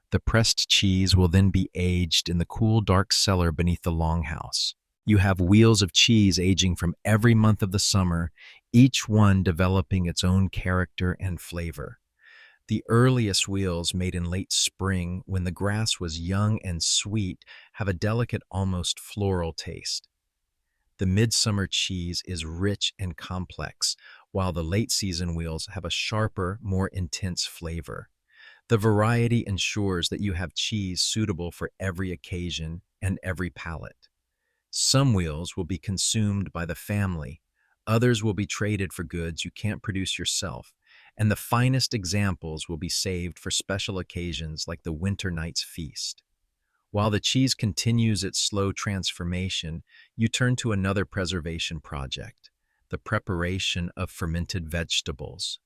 The pressed cheese will then be aged in the cool, dark cellar beneath the longhouse. You have wheels of cheese aging from every month of the summer, each one developing its own character and flavor. The earliest wheels, made in late spring when the grass was young and sweet, have a delicate, almost floral taste. The midsummer cheese is rich and complex, while the late season wheels have a sharper, more intense flavor. The variety ensures that you have cheese suitable for every occasion and every palate. Some wheels will be consumed by the family, others will be traded for goods you can't produce yourself, and the finest examples will be saved for special occasions like the winter night's feast. While the cheese continues its slow transformation, you turn to another preservation project, the preparation of fermented vegetables.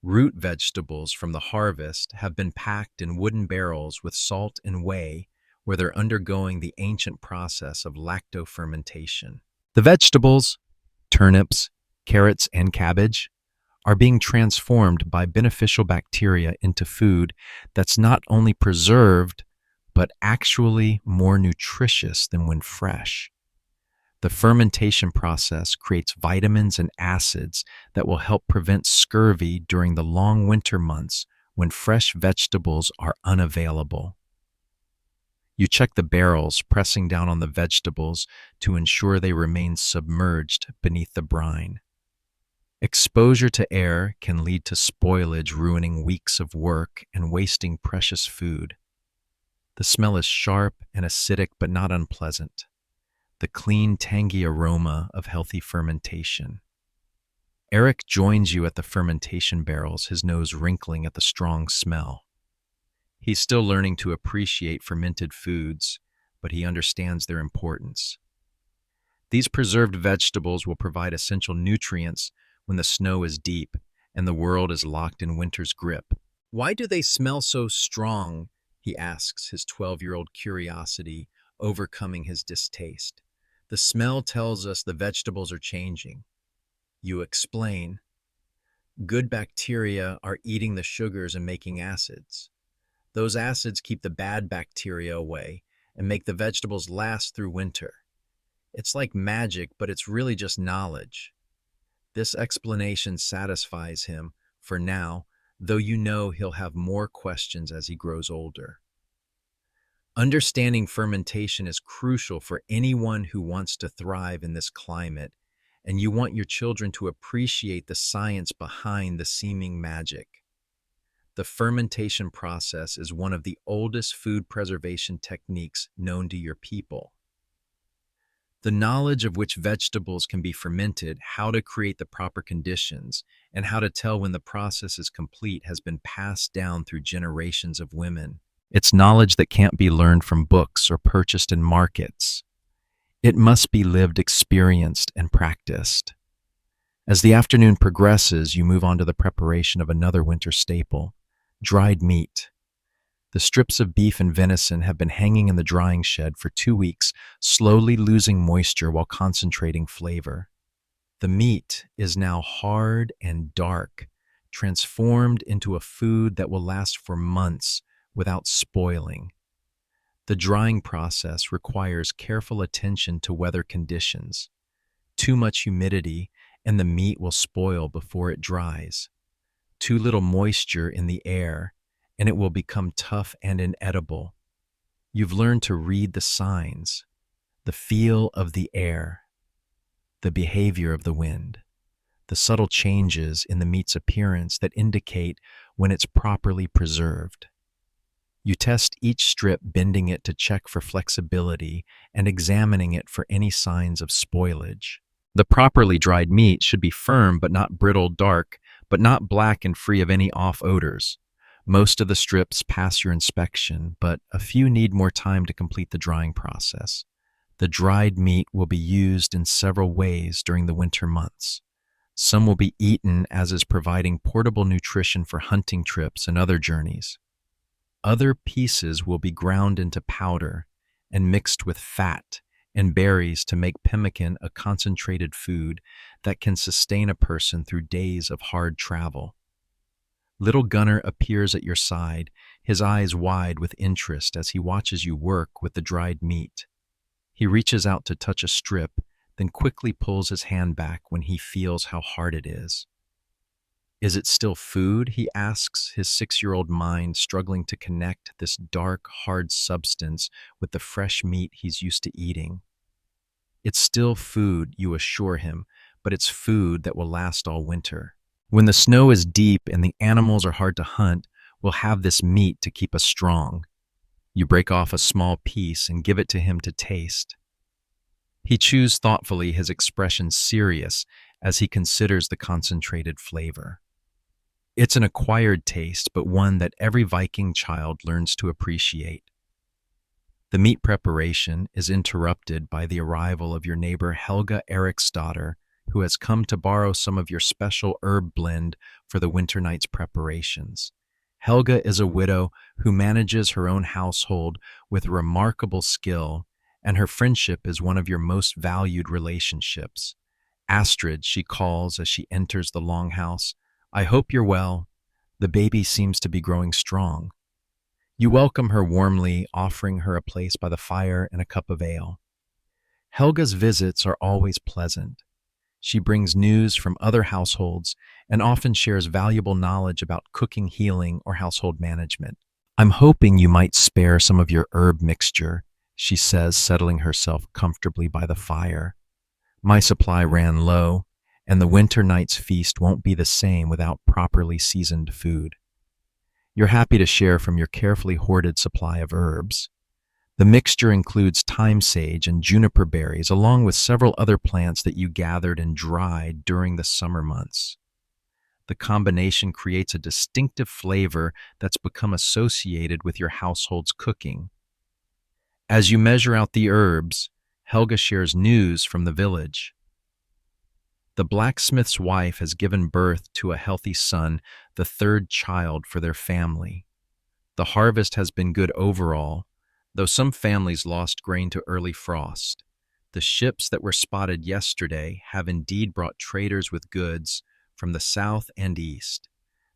Root vegetables from the harvest have been packed in wooden barrels with salt and whey, where they're undergoing the ancient process of lactofermentation. The vegetables, turnips, carrots, and cabbage, are being transformed by beneficial bacteria into food that's not only preserved, but actually more nutritious than when fresh. The fermentation process creates vitamins and acids that will help prevent scurvy during the long winter months when fresh vegetables are unavailable. You check the barrels, pressing down on the vegetables to ensure they remain submerged beneath the brine. Exposure to air can lead to spoilage, ruining weeks of work and wasting precious food. The smell is sharp and acidic, but not unpleasant. The clean, tangy aroma of healthy fermentation. Eric joins you at the fermentation barrels, his nose wrinkling at the strong smell. He's still learning to appreciate fermented foods, but he understands their importance. These preserved vegetables will provide essential nutrients when the snow is deep and the world is locked in winter's grip. "Why do they smell so strong?" he asks, his 12-year-old curiosity overcoming his distaste. "The smell tells us the vegetables are changing." You explain. "Good bacteria are eating the sugars and making acids. Those acids keep the bad bacteria away and make the vegetables last through winter. It's like magic, but it's really just knowledge." This explanation satisfies him for now, though you know he'll have more questions as he grows older. Understanding fermentation is crucial for anyone who wants to thrive in this climate, and you want your children to appreciate the science behind the seeming magic. The fermentation process is one of the oldest food preservation techniques known to your people. The knowledge of which vegetables can be fermented, how to create the proper conditions, and how to tell when the process is complete has been passed down through generations of women. It's knowledge that can't be learned from books or purchased in markets. It must be lived, experienced, and practiced. As the afternoon progresses, you move on to the preparation of another winter staple, dried meat. The strips of beef and venison have been hanging in the drying shed for 2 weeks, slowly losing moisture while concentrating flavor. The meat is now hard and dark, transformed into a food that will last for months without spoiling. The drying process requires careful attention to weather conditions. Too much humidity, and the meat will spoil before it dries. Too little moisture in the air, and it will become tough and inedible. You've learned to read the signs, the feel of the air, the behavior of the wind, the subtle changes in the meat's appearance that indicate when it's properly preserved. You test each strip, bending it to check for flexibility and examining it for any signs of spoilage. The properly dried meat should be firm but not brittle, dark but not black, and free of any off odors. Most of the strips pass your inspection, but a few need more time to complete the drying process. The dried meat will be used in several ways during the winter months. Some will be eaten, as is providing portable nutrition for hunting trips and other journeys. Other pieces will be ground into powder and mixed with fat and berries to make pemmican, a concentrated food that can sustain a person through days of hard travel. Little Gunnar appears at your side, his eyes wide with interest as he watches you work with the dried meat. He reaches out to touch a strip, then quickly pulls his hand back when he feels how hard it is. Is it still food? He asks, his 6-year-old mind struggling to connect this dark, hard substance with the fresh meat he's used to eating. It's still food, you assure him, but it's food that will last all winter. When the snow is deep and the animals are hard to hunt, we'll have this meat to keep us strong. You break off a small piece and give it to him to taste. He chews thoughtfully, his expression serious as he considers the concentrated flavor. It's an acquired taste, but one that every Viking child learns to appreciate. The meat preparation is interrupted by the arrival of your neighbor Helga Eriksdotter, who has come to borrow some of your special herb blend for the winter night's preparations. Helga is a widow who manages her own household with remarkable skill, and her friendship is one of your most valued relationships. Astrid, she calls as she enters the longhouse. I hope you're well. The baby seems to be growing strong. You welcome her warmly, offering her a place by the fire and a cup of ale. Helga's visits are always pleasant. She brings news from other households and often shares valuable knowledge about cooking, healing, or household management. I'm hoping you might spare some of your herb mixture, she says, settling herself comfortably by the fire. My supply ran low, and the winter night's feast won't be the same without properly seasoned food. You're happy to share from your carefully hoarded supply of herbs. The mixture includes thyme sage and juniper berries, along with several other plants that you gathered and dried during the summer months. The combination creates a distinctive flavor that's become associated with your household's cooking. As you measure out the herbs, Helga shares news from the village. The blacksmith's wife has given birth to a healthy son, the third child for their family. The harvest has been good overall, though some families lost grain to early frost. The ships that were spotted yesterday have indeed brought traders with goods from the south and east.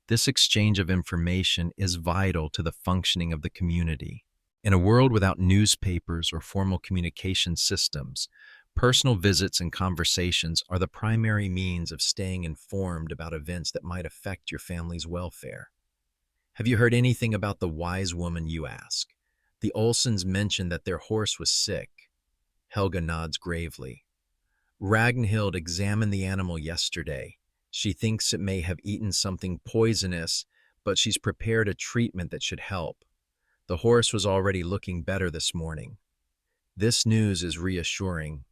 This exchange of information is vital to the functioning of the community. In a world without newspapers or formal communication systems, personal visits and conversations are the primary means of staying informed about events that might affect your family's welfare. Have you heard anything about the wise woman, you ask? The Olsens mentioned that their horse was sick. Helga nods gravely. Ragnhild examined the animal yesterday. She thinks it may have eaten something poisonous, but she's prepared a treatment that should help. The horse was already looking better this morning. This news is reassuring.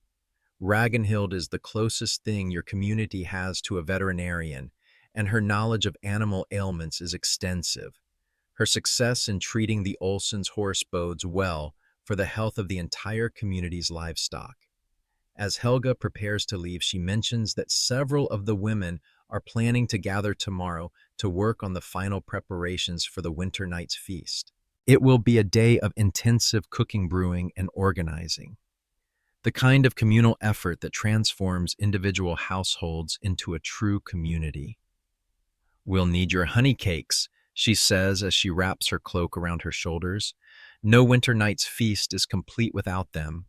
Ragnhild is the closest thing your community has to a veterinarian, and her knowledge of animal ailments is extensive. Her success in treating the Olsen's horse bodes well for the health of the entire community's livestock. As Helga prepares to leave, she mentions that several of the women are planning to gather tomorrow to work on the final preparations for the winter night's feast. It will be a day of intensive cooking, brewing, and organizing, the kind of communal effort that transforms individual households into a true community. "We'll need your honey cakes," she says as she wraps her cloak around her shoulders. "No winter night's feast is complete without them."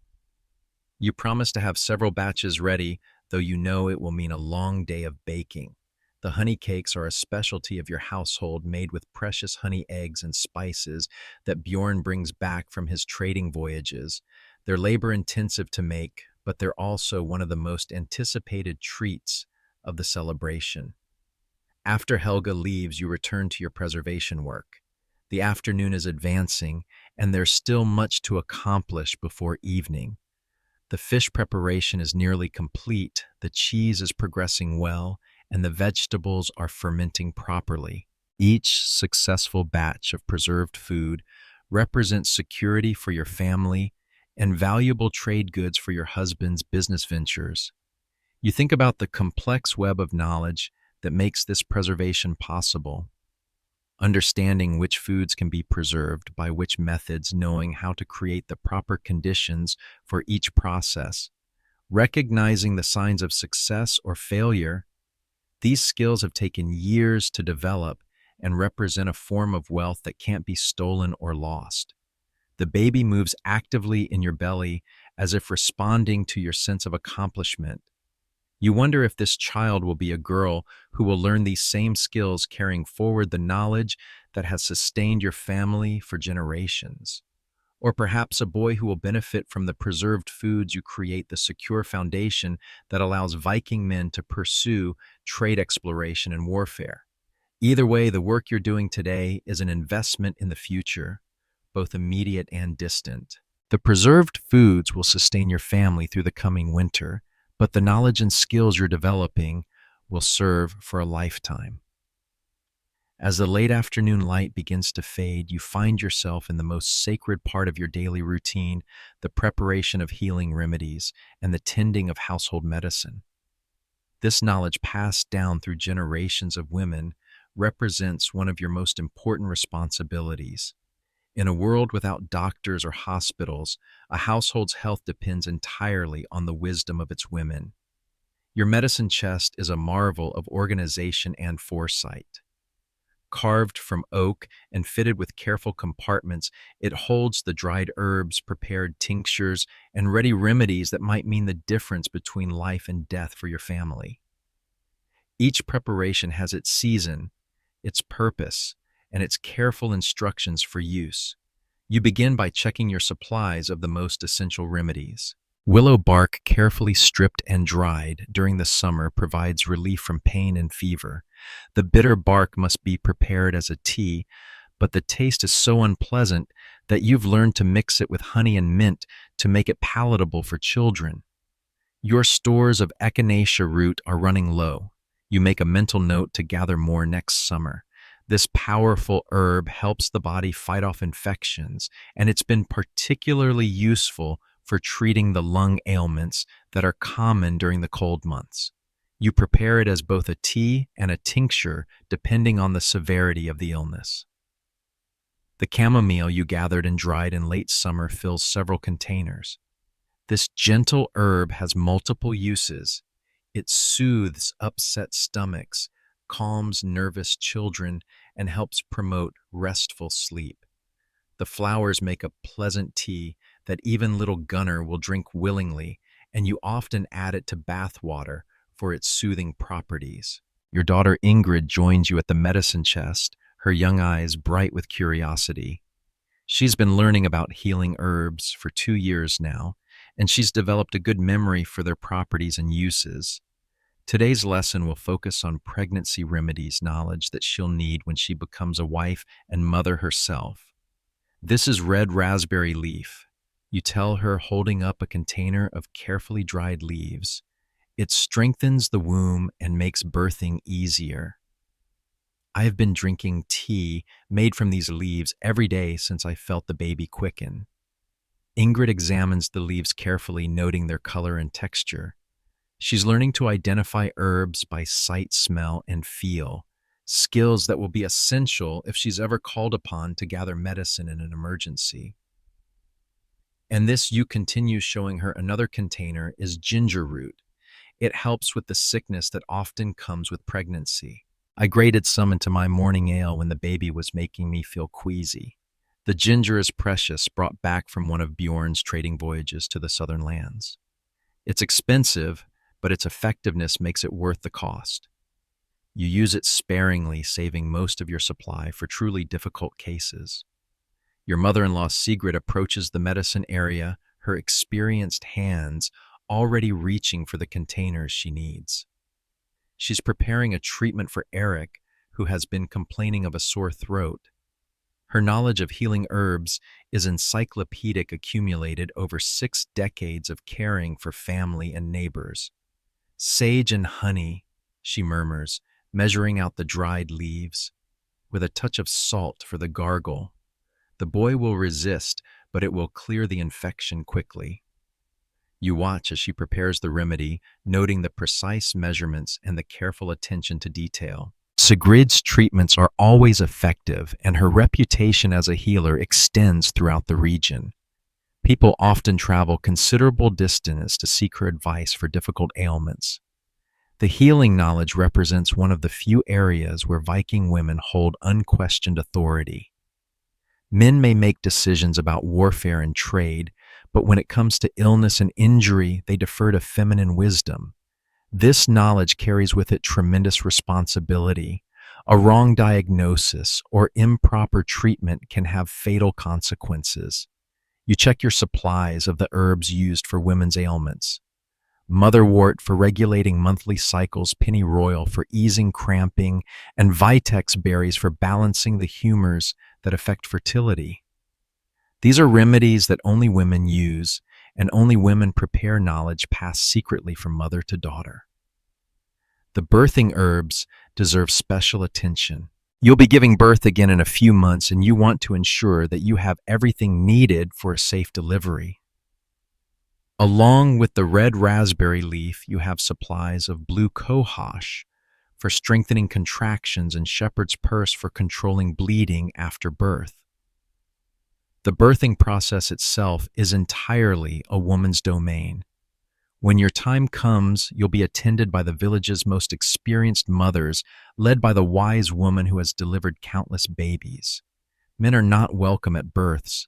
You promise to have several batches ready, though you know it will mean a long day of baking. The honey cakes are a specialty of your household, made with precious honey eggs and spices that Bjorn brings back from his trading voyages. They're labor-intensive to make, but they're also one of the most anticipated treats of the celebration. After Helga leaves, you return to your preservation work. The afternoon is advancing, and there's still much to accomplish before evening. The fish preparation is nearly complete, the cheese is progressing well, and the vegetables are fermenting properly. Each successful batch of preserved food represents security for your family and valuable trade goods for your husband's business ventures. You think about the complex web of knowledge that makes this preservation possible. Understanding which foods can be preserved by which methods, knowing how to create the proper conditions for each process, recognizing the signs of success or failure. These skills have taken years to develop and represent a form of wealth that can't be stolen or lost. The baby moves actively in your belly as if responding to your sense of accomplishment. You wonder if this child will be a girl who will learn these same skills, carrying forward the knowledge that has sustained your family for generations. Or perhaps a boy who will benefit from the preserved foods you create, the secure foundation that allows Viking men to pursue trade exploration and warfare. Either way, the work you're doing today is an investment in the future, both immediate and distant. The preserved foods will sustain your family through the coming winter, but the knowledge and skills you're developing will serve for a lifetime. As the late afternoon light begins to fade, you find yourself in the most sacred part of your daily routine, the preparation of healing remedies and the tending of household medicine. This knowledge, passed down through generations of women, represents one of your most important responsibilities. In a world without doctors or hospitals, a household's health depends entirely on the wisdom of its women. Your medicine chest is a marvel of organization and foresight. Carved from oak and fitted with careful compartments, it holds the dried herbs, prepared tinctures, and ready remedies that might mean the difference between life and death for your family. Each preparation has its season, its purpose, and its careful instructions for use. You begin by checking your supplies of the most essential remedies. Willow bark, carefully stripped and dried during the summer, provides relief from pain and fever. The bitter bark must be prepared as a tea, but the taste is so unpleasant that you've learned to mix it with honey and mint to make it palatable for children. Your stores of echinacea root are running low. You make a mental note to gather more next summer. This powerful herb helps the body fight off infections, and it's been particularly useful for treating the lung ailments that are common during the cold months. You prepare it as both a tea and a tincture, depending on the severity of the illness. The chamomile you gathered and dried in late summer fills several containers. This gentle herb has multiple uses. It soothes upset stomachs, calms nervous children, and helps promote restful sleep. The flowers make a pleasant tea that even little Gunnar will drink willingly, and you often add it to bath water for its soothing properties. Your daughter Ingrid joins you at the medicine chest, her young eyes bright with curiosity. She's been learning about healing herbs for 2 years now, and she's developed a good memory for their properties and uses. Today's lesson will focus on pregnancy remedies, knowledge that she'll need when she becomes a wife and mother herself. This is red raspberry leaf. You tell her, holding up a container of carefully dried leaves. It strengthens the womb and makes birthing easier. I have been drinking tea made from these leaves every day since I felt the baby quicken. Ingrid examines the leaves carefully, noting their color and texture. She's learning to identify herbs by sight, smell, and feel, skills that will be essential if she's ever called upon to gather medicine in an emergency. And this you continue showing her another container is ginger root. It helps with the sickness that often comes with pregnancy. I grated some into my morning ale when the baby was making me feel queasy. The ginger is precious, brought back from one of Bjorn's trading voyages to the southern lands. It's expensive, but its effectiveness makes it worth the cost. You use it sparingly, saving most of your supply for truly difficult cases. Your mother-in-law Sigrid approaches the medicine area, her experienced hands already reaching for the containers she needs. She's preparing a treatment for Eric, who has been complaining of a sore throat. Her knowledge of healing herbs is encyclopedic, accumulated over 6 decades of caring for family and neighbors. Sage and honey, she murmurs, measuring out the dried leaves, with a touch of salt for the gargle. The boy will resist, but it will clear the infection quickly. You watch as she prepares the remedy, noting the precise measurements and the careful attention to detail. Sigrid's treatments are always effective, and her reputation as a healer extends throughout the region. People often travel considerable distance to seek her advice for difficult ailments. The healing knowledge represents one of the few areas where Viking women hold unquestioned authority. Men may make decisions about warfare and trade, but when it comes to illness and injury, they defer to feminine wisdom. This knowledge carries with it tremendous responsibility. A wrong diagnosis or improper treatment can have fatal consequences. You check your supplies of the herbs used for women's ailments. Motherwort for regulating monthly cycles, pennyroyal for easing cramping, and vitex berries for balancing the humors that affect fertility. These are remedies that only women use, and only women prepare. Knowledge passed secretly from mother to daughter. The birthing herbs deserve special attention. You'll be giving birth again in a few months, and you want to ensure that you have everything needed for a safe delivery. Along with the red raspberry leaf, you have supplies of blue cohosh for strengthening contractions and shepherd's purse for controlling bleeding after birth. The birthing process itself is entirely a woman's domain. When your time comes, you'll be attended by the village's most experienced mothers, led by the wise woman who has delivered countless babies. Men are not welcome at births.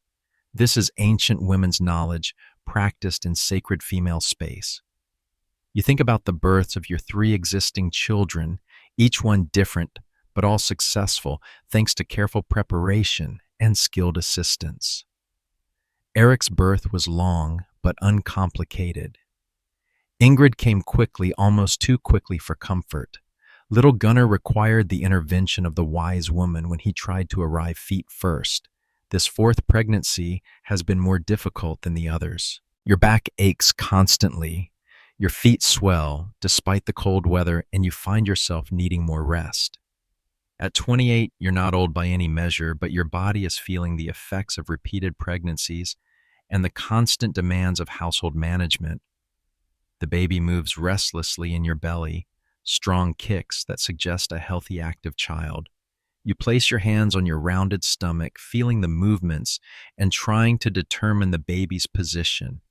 This is ancient women's knowledge, practiced in sacred female space. You think about the births of your 3 existing children, each one different, but all successful, thanks to careful preparation and skilled assistance. Eric's birth was long, but uncomplicated. Ingrid came quickly, almost too quickly for comfort. Little Gunnar required the intervention of the wise woman when he tried to arrive feet first. This 4th pregnancy has been more difficult than the others. Your back aches constantly. Your feet swell despite the cold weather, and you find yourself needing more rest. At 28, you're not old by any measure, but your body is feeling the effects of repeated pregnancies and the constant demands of household management. The baby moves restlessly in your belly, strong kicks that suggest a healthy, active child. You place your hands on your rounded stomach, feeling the movements and trying to determine the baby's position.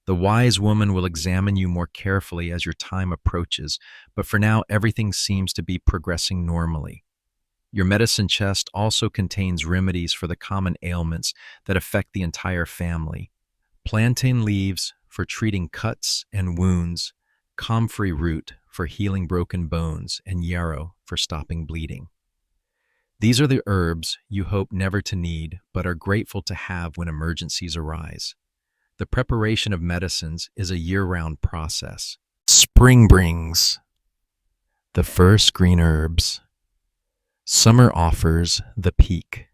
The wise woman will examine you more carefully as your time approaches, but for now, everything seems to be progressing normally. Your medicine chest also contains remedies for the common ailments that affect the entire family. Plantain leaves for treating cuts and wounds, comfrey root for healing broken bones, and yarrow for stopping bleeding. These are the herbs you hope never to need, but are grateful to have when emergencies arise. The preparation of medicines is a year-round process. Spring brings the first green herbs. Summer offers the peak.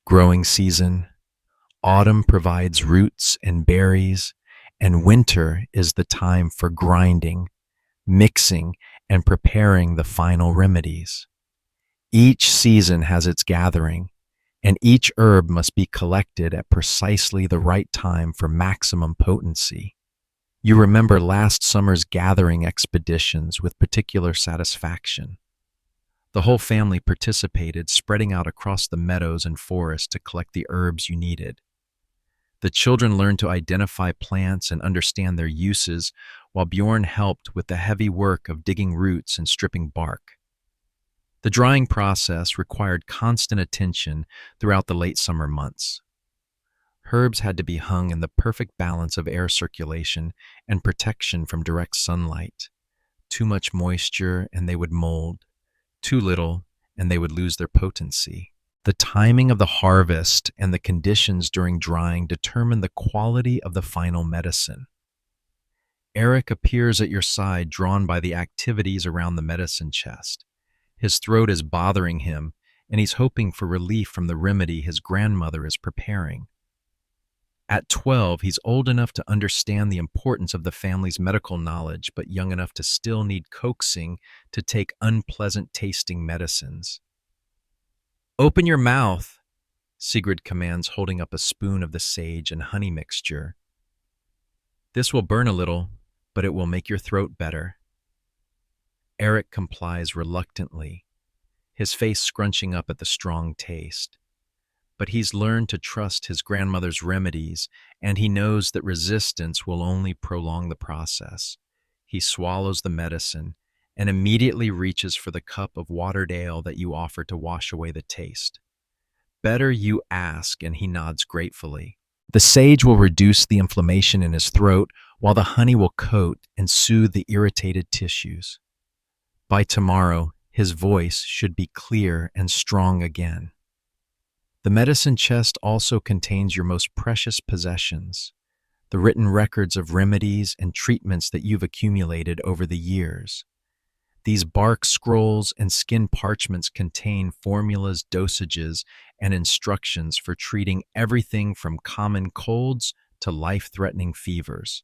Growing season. Autumn provides roots and berries, and winter is the time for grinding, mixing, and preparing the final remedies. Each season has its gathering, and each herb must be collected at precisely the right time for maximum potency. You remember last summer's gathering expeditions with particular satisfaction. The whole family participated, spreading out across the meadows and forests to collect the herbs you needed. The children learned to identify plants and understand their uses, while Bjorn helped with the heavy work of digging roots and stripping bark. The drying process required constant attention throughout the late summer months. Herbs had to be hung in the perfect balance of air circulation and protection from direct sunlight. Too much moisture and they would mold, too little and they would lose their potency. The timing of the harvest and the conditions during drying determine the quality of the final medicine. Eric appears at your side, drawn by the activities around the medicine chest. His throat is bothering him, and he's hoping for relief from the remedy his grandmother is preparing. At 12, he's old enough to understand the importance of the family's medical knowledge, but young enough to still need coaxing to take unpleasant-tasting medicines. "Open your mouth," Sigrid commands, holding up a spoon of the sage and honey mixture. "This will burn a little, but it will make your throat better." Eric complies reluctantly, his face scrunching up at the strong taste. But he's learned to trust his grandmother's remedies, and he knows that resistance will only prolong the process. He swallows the medicine and immediately reaches for the cup of watered ale that you offer to wash away the taste. "Better you ask," and he nods gratefully. The sage will reduce the inflammation in his throat, while the honey will coat and soothe the irritated tissues. By tomorrow, his voice should be clear and strong again. The medicine chest also contains your most precious possessions, the written records of remedies and treatments that you've accumulated over the years. These bark scrolls and skin parchments contain formulas, dosages, and instructions for treating everything from common colds to life-threatening fevers.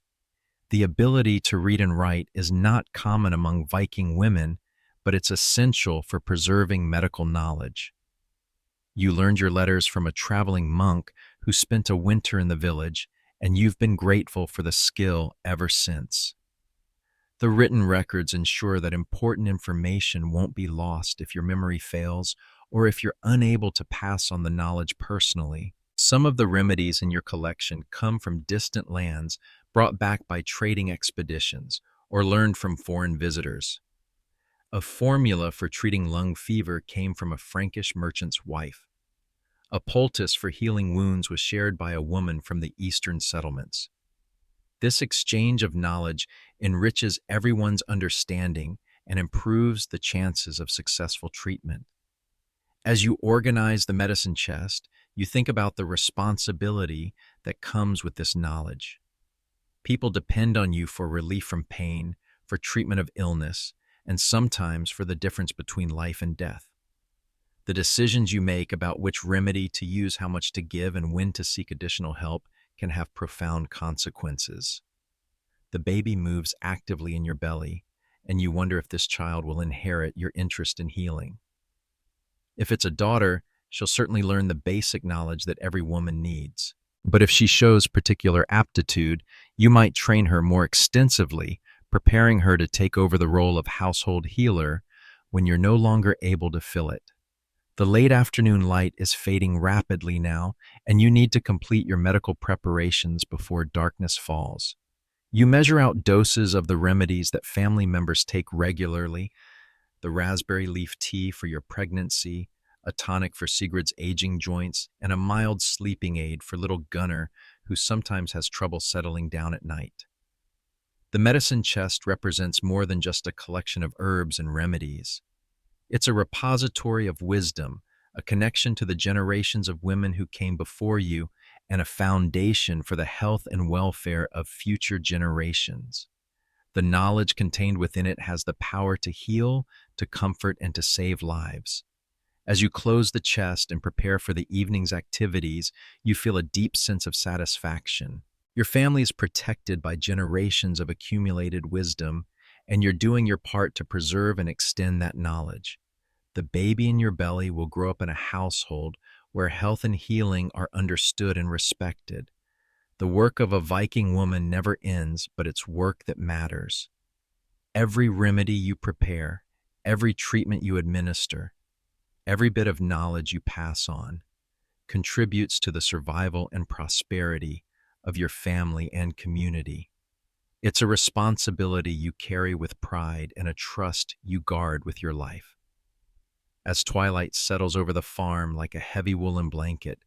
The ability to read and write is not common among Viking women, but it's essential for preserving medical knowledge. You learned your letters from a traveling monk who spent a winter in the village, and you've been grateful for the skill ever since. The written records ensure that important information won't be lost if your memory fails or if you're unable to pass on the knowledge personally. Some of the remedies in your collection come from distant lands, brought back by trading expeditions or learned from foreign visitors. A formula for treating lung fever came from a Frankish merchant's wife. A poultice for healing wounds was shared by a woman from the eastern settlements. This exchange of knowledge enriches everyone's understanding and improves the chances of successful treatment. As you organize the medicine chest, you think about the responsibility that comes with this knowledge. People depend on you for relief from pain, for treatment of illness, and sometimes for the difference between life and death. The decisions you make about which remedy to use, how much to give, and when to seek additional help can have profound consequences. The baby moves actively in your belly, and you wonder if this child will inherit your interest in healing. If it's a daughter, she'll certainly learn the basic knowledge that every woman needs. But if she shows particular aptitude, you might train her more extensively, preparing her to take over the role of household healer when you're no longer able to fill it. The late afternoon light is fading rapidly now, and you need to complete your medical preparations before darkness falls. You measure out doses of the remedies that family members take regularly: the raspberry leaf tea for your pregnancy, a tonic for Sigrid's aging joints, and a mild sleeping aid for little Gunnar, who sometimes has trouble settling down at night. The medicine chest represents more than just a collection of herbs and remedies. It's a repository of wisdom, a connection to the generations of women who came before you, and a foundation for the health and welfare of future generations. The knowledge contained within it has the power to heal, to comfort, and to save lives. As you close the chest and prepare for the evening's activities, you feel a deep sense of satisfaction. Your family is protected by generations of accumulated wisdom, and you're doing your part to preserve and extend that knowledge. The baby in your belly will grow up in a household where health and healing are understood and respected. The work of a Viking woman never ends, but it's work that matters. Every remedy you prepare, Every treatment you administer, every bit of knowledge you pass on, contributes to the survival and prosperity of your family and community. It's a responsibility you carry with pride and a trust you guard with your life. As twilight settles over the farm like a heavy woolen blanket,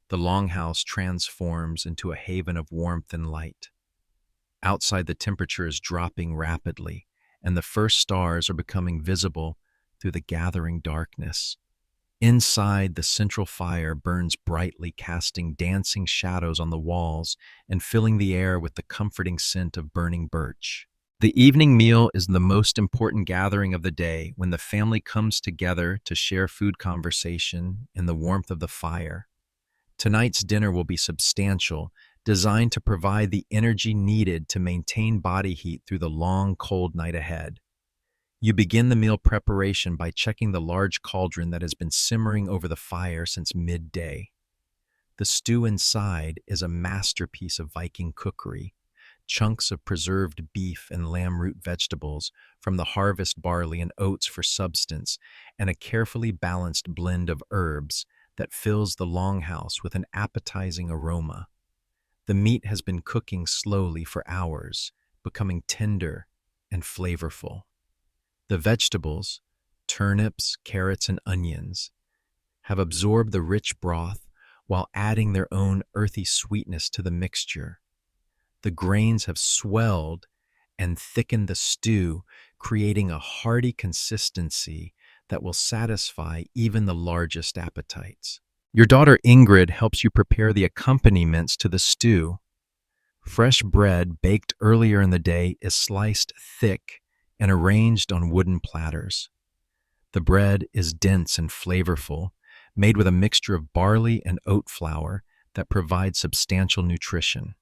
the longhouse transforms into a haven of warmth and light. Outside, the temperature is dropping rapidly, and the first stars are becoming visible through the gathering darkness. Inside, the central fire burns brightly, casting dancing shadows on the walls and filling the air with the comforting scent of burning birch. The evening meal is the most important gathering of the day, when the family comes together to share food conversation in the warmth of the fire. Tonight's dinner will be substantial, designed to provide the energy needed to maintain body heat through the long, cold night ahead. You begin the meal preparation by checking the large cauldron that has been simmering over the fire since midday. The stew inside is a masterpiece of Viking cookery. Chunks of preserved beef and lamb root vegetables from the harvest, barley and oats for substance, and a carefully balanced blend of herbs that fills the longhouse with an appetizing aroma. The meat has been cooking slowly for hours, becoming tender and flavorful. The vegetables, turnips, carrots, and onions, have absorbed the rich broth while adding their own earthy sweetness to the mixture. The grains have swelled and thickened the stew, creating a hearty consistency that will satisfy even the largest appetites. Your daughter Ingrid helps you prepare the accompaniments to the stew. Fresh bread baked earlier in the day is sliced thick and arranged on wooden platters. The bread is dense and flavorful, made with a mixture of barley and oat flour that provides substantial nutrition.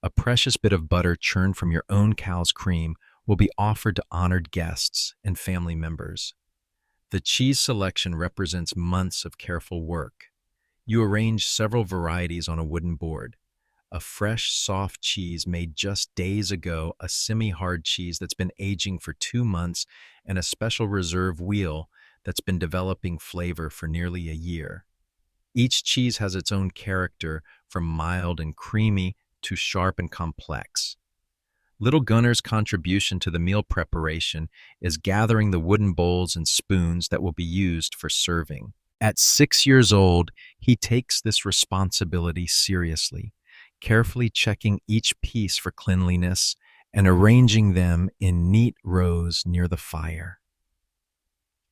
A precious bit of butter churned from your own cow's cream will be offered to honored guests and family members. The cheese selection represents months of careful work. You arrange several varieties on a wooden board. A fresh, soft cheese made just days ago, a semi-hard cheese that's been aging for 2 months, and a special reserve wheel that's been developing flavor for nearly a year. Each cheese has its own character, from mild and creamy to sharp and complex. Little Gunner's contribution to the meal preparation is gathering the wooden bowls and spoons that will be used for serving. At 6 years old, he takes this responsibility seriously, carefully checking each piece for cleanliness and arranging them in neat rows near the fire.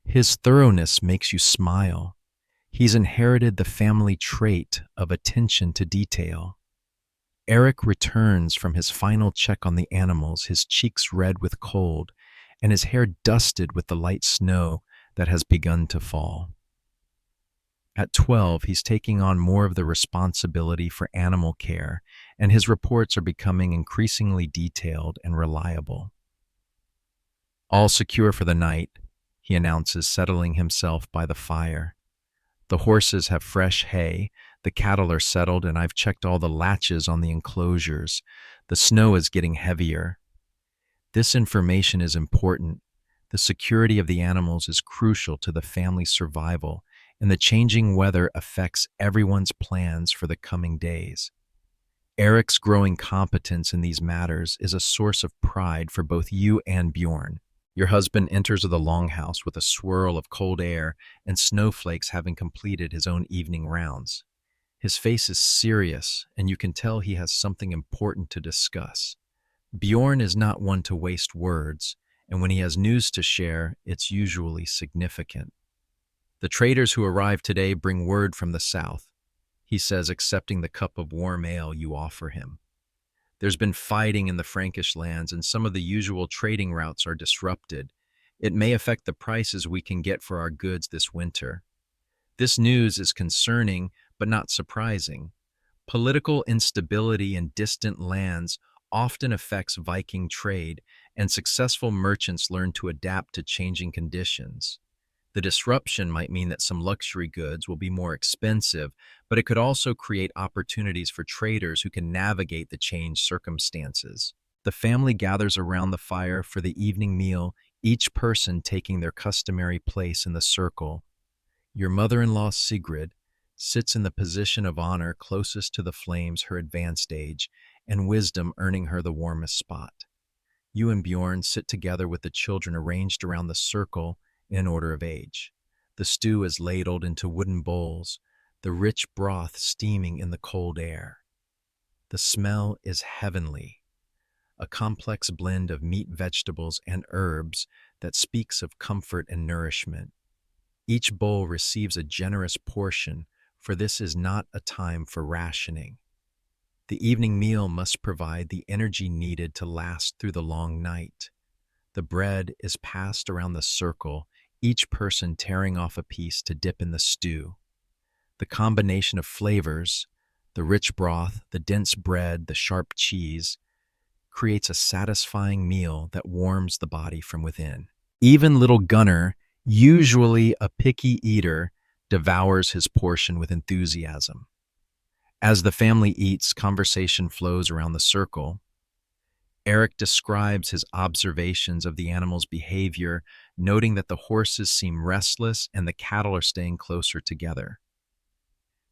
His thoroughness makes you smile. He's inherited the family trait of attention to detail. Eric returns from his final check on the animals, his cheeks red with cold and his hair dusted with the light snow that has begun to fall. At 12, he's taking on more of the responsibility for animal care, and his reports are becoming increasingly detailed and reliable. All secure for the night, he announces, settling himself by the fire. The horses have fresh hay, the cattle are settled, and I've checked all the latches on the enclosures. The snow is getting heavier. This information is important. The security of the animals is crucial to the family's survival, and the changing weather affects everyone's plans for the coming days. Eric's growing competence in these matters is a source of pride for both you and Bjorn. Your husband enters the longhouse with a swirl of cold air and snowflakes, having completed his own evening rounds. His face is serious, and you can tell he has something important to discuss. Bjorn is not one to waste words, and when he has news to share, it's usually significant. The traders who arrived today bring word from the south, he says, accepting the cup of warm ale you offer him. There's been fighting in the Frankish lands, and some of the usual trading routes are disrupted. It may affect the prices we can get for our goods this winter. This news is concerning, but not surprising. Political instability in distant lands often affects Viking trade, and successful merchants learn to adapt to changing conditions. The disruption might mean that some luxury goods will be more expensive, but it could also create opportunities for traders who can navigate the changed circumstances. The family gathers around the fire for the evening meal, each person taking their customary place in the circle. Your mother-in-law, Sigrid, sits in the position of honor closest to the flames, her advanced age and wisdom earning her the warmest spot. You and Bjorn sit together with the children arranged around the circle in order of age. The stew is ladled into wooden bowls, the rich broth steaming in the cold air. The smell is heavenly, a complex blend of meat, vegetables, and herbs that speaks of comfort and nourishment. Each bowl receives a generous portion, for this is not a time for rationing. The evening meal must provide the energy needed to last through the long night. The bread is passed around the circle, each person tearing off a piece to dip in the stew. The combination of flavors, the rich broth, the dense bread, the sharp cheese, creates a satisfying meal that warms the body from within. Even little Gunnar, usually a picky eater, devours his portion with enthusiasm. As the family eats, conversation flows around the circle. Eric describes his observations of the animals' behavior, noting that the horses seem restless and the cattle are staying closer together.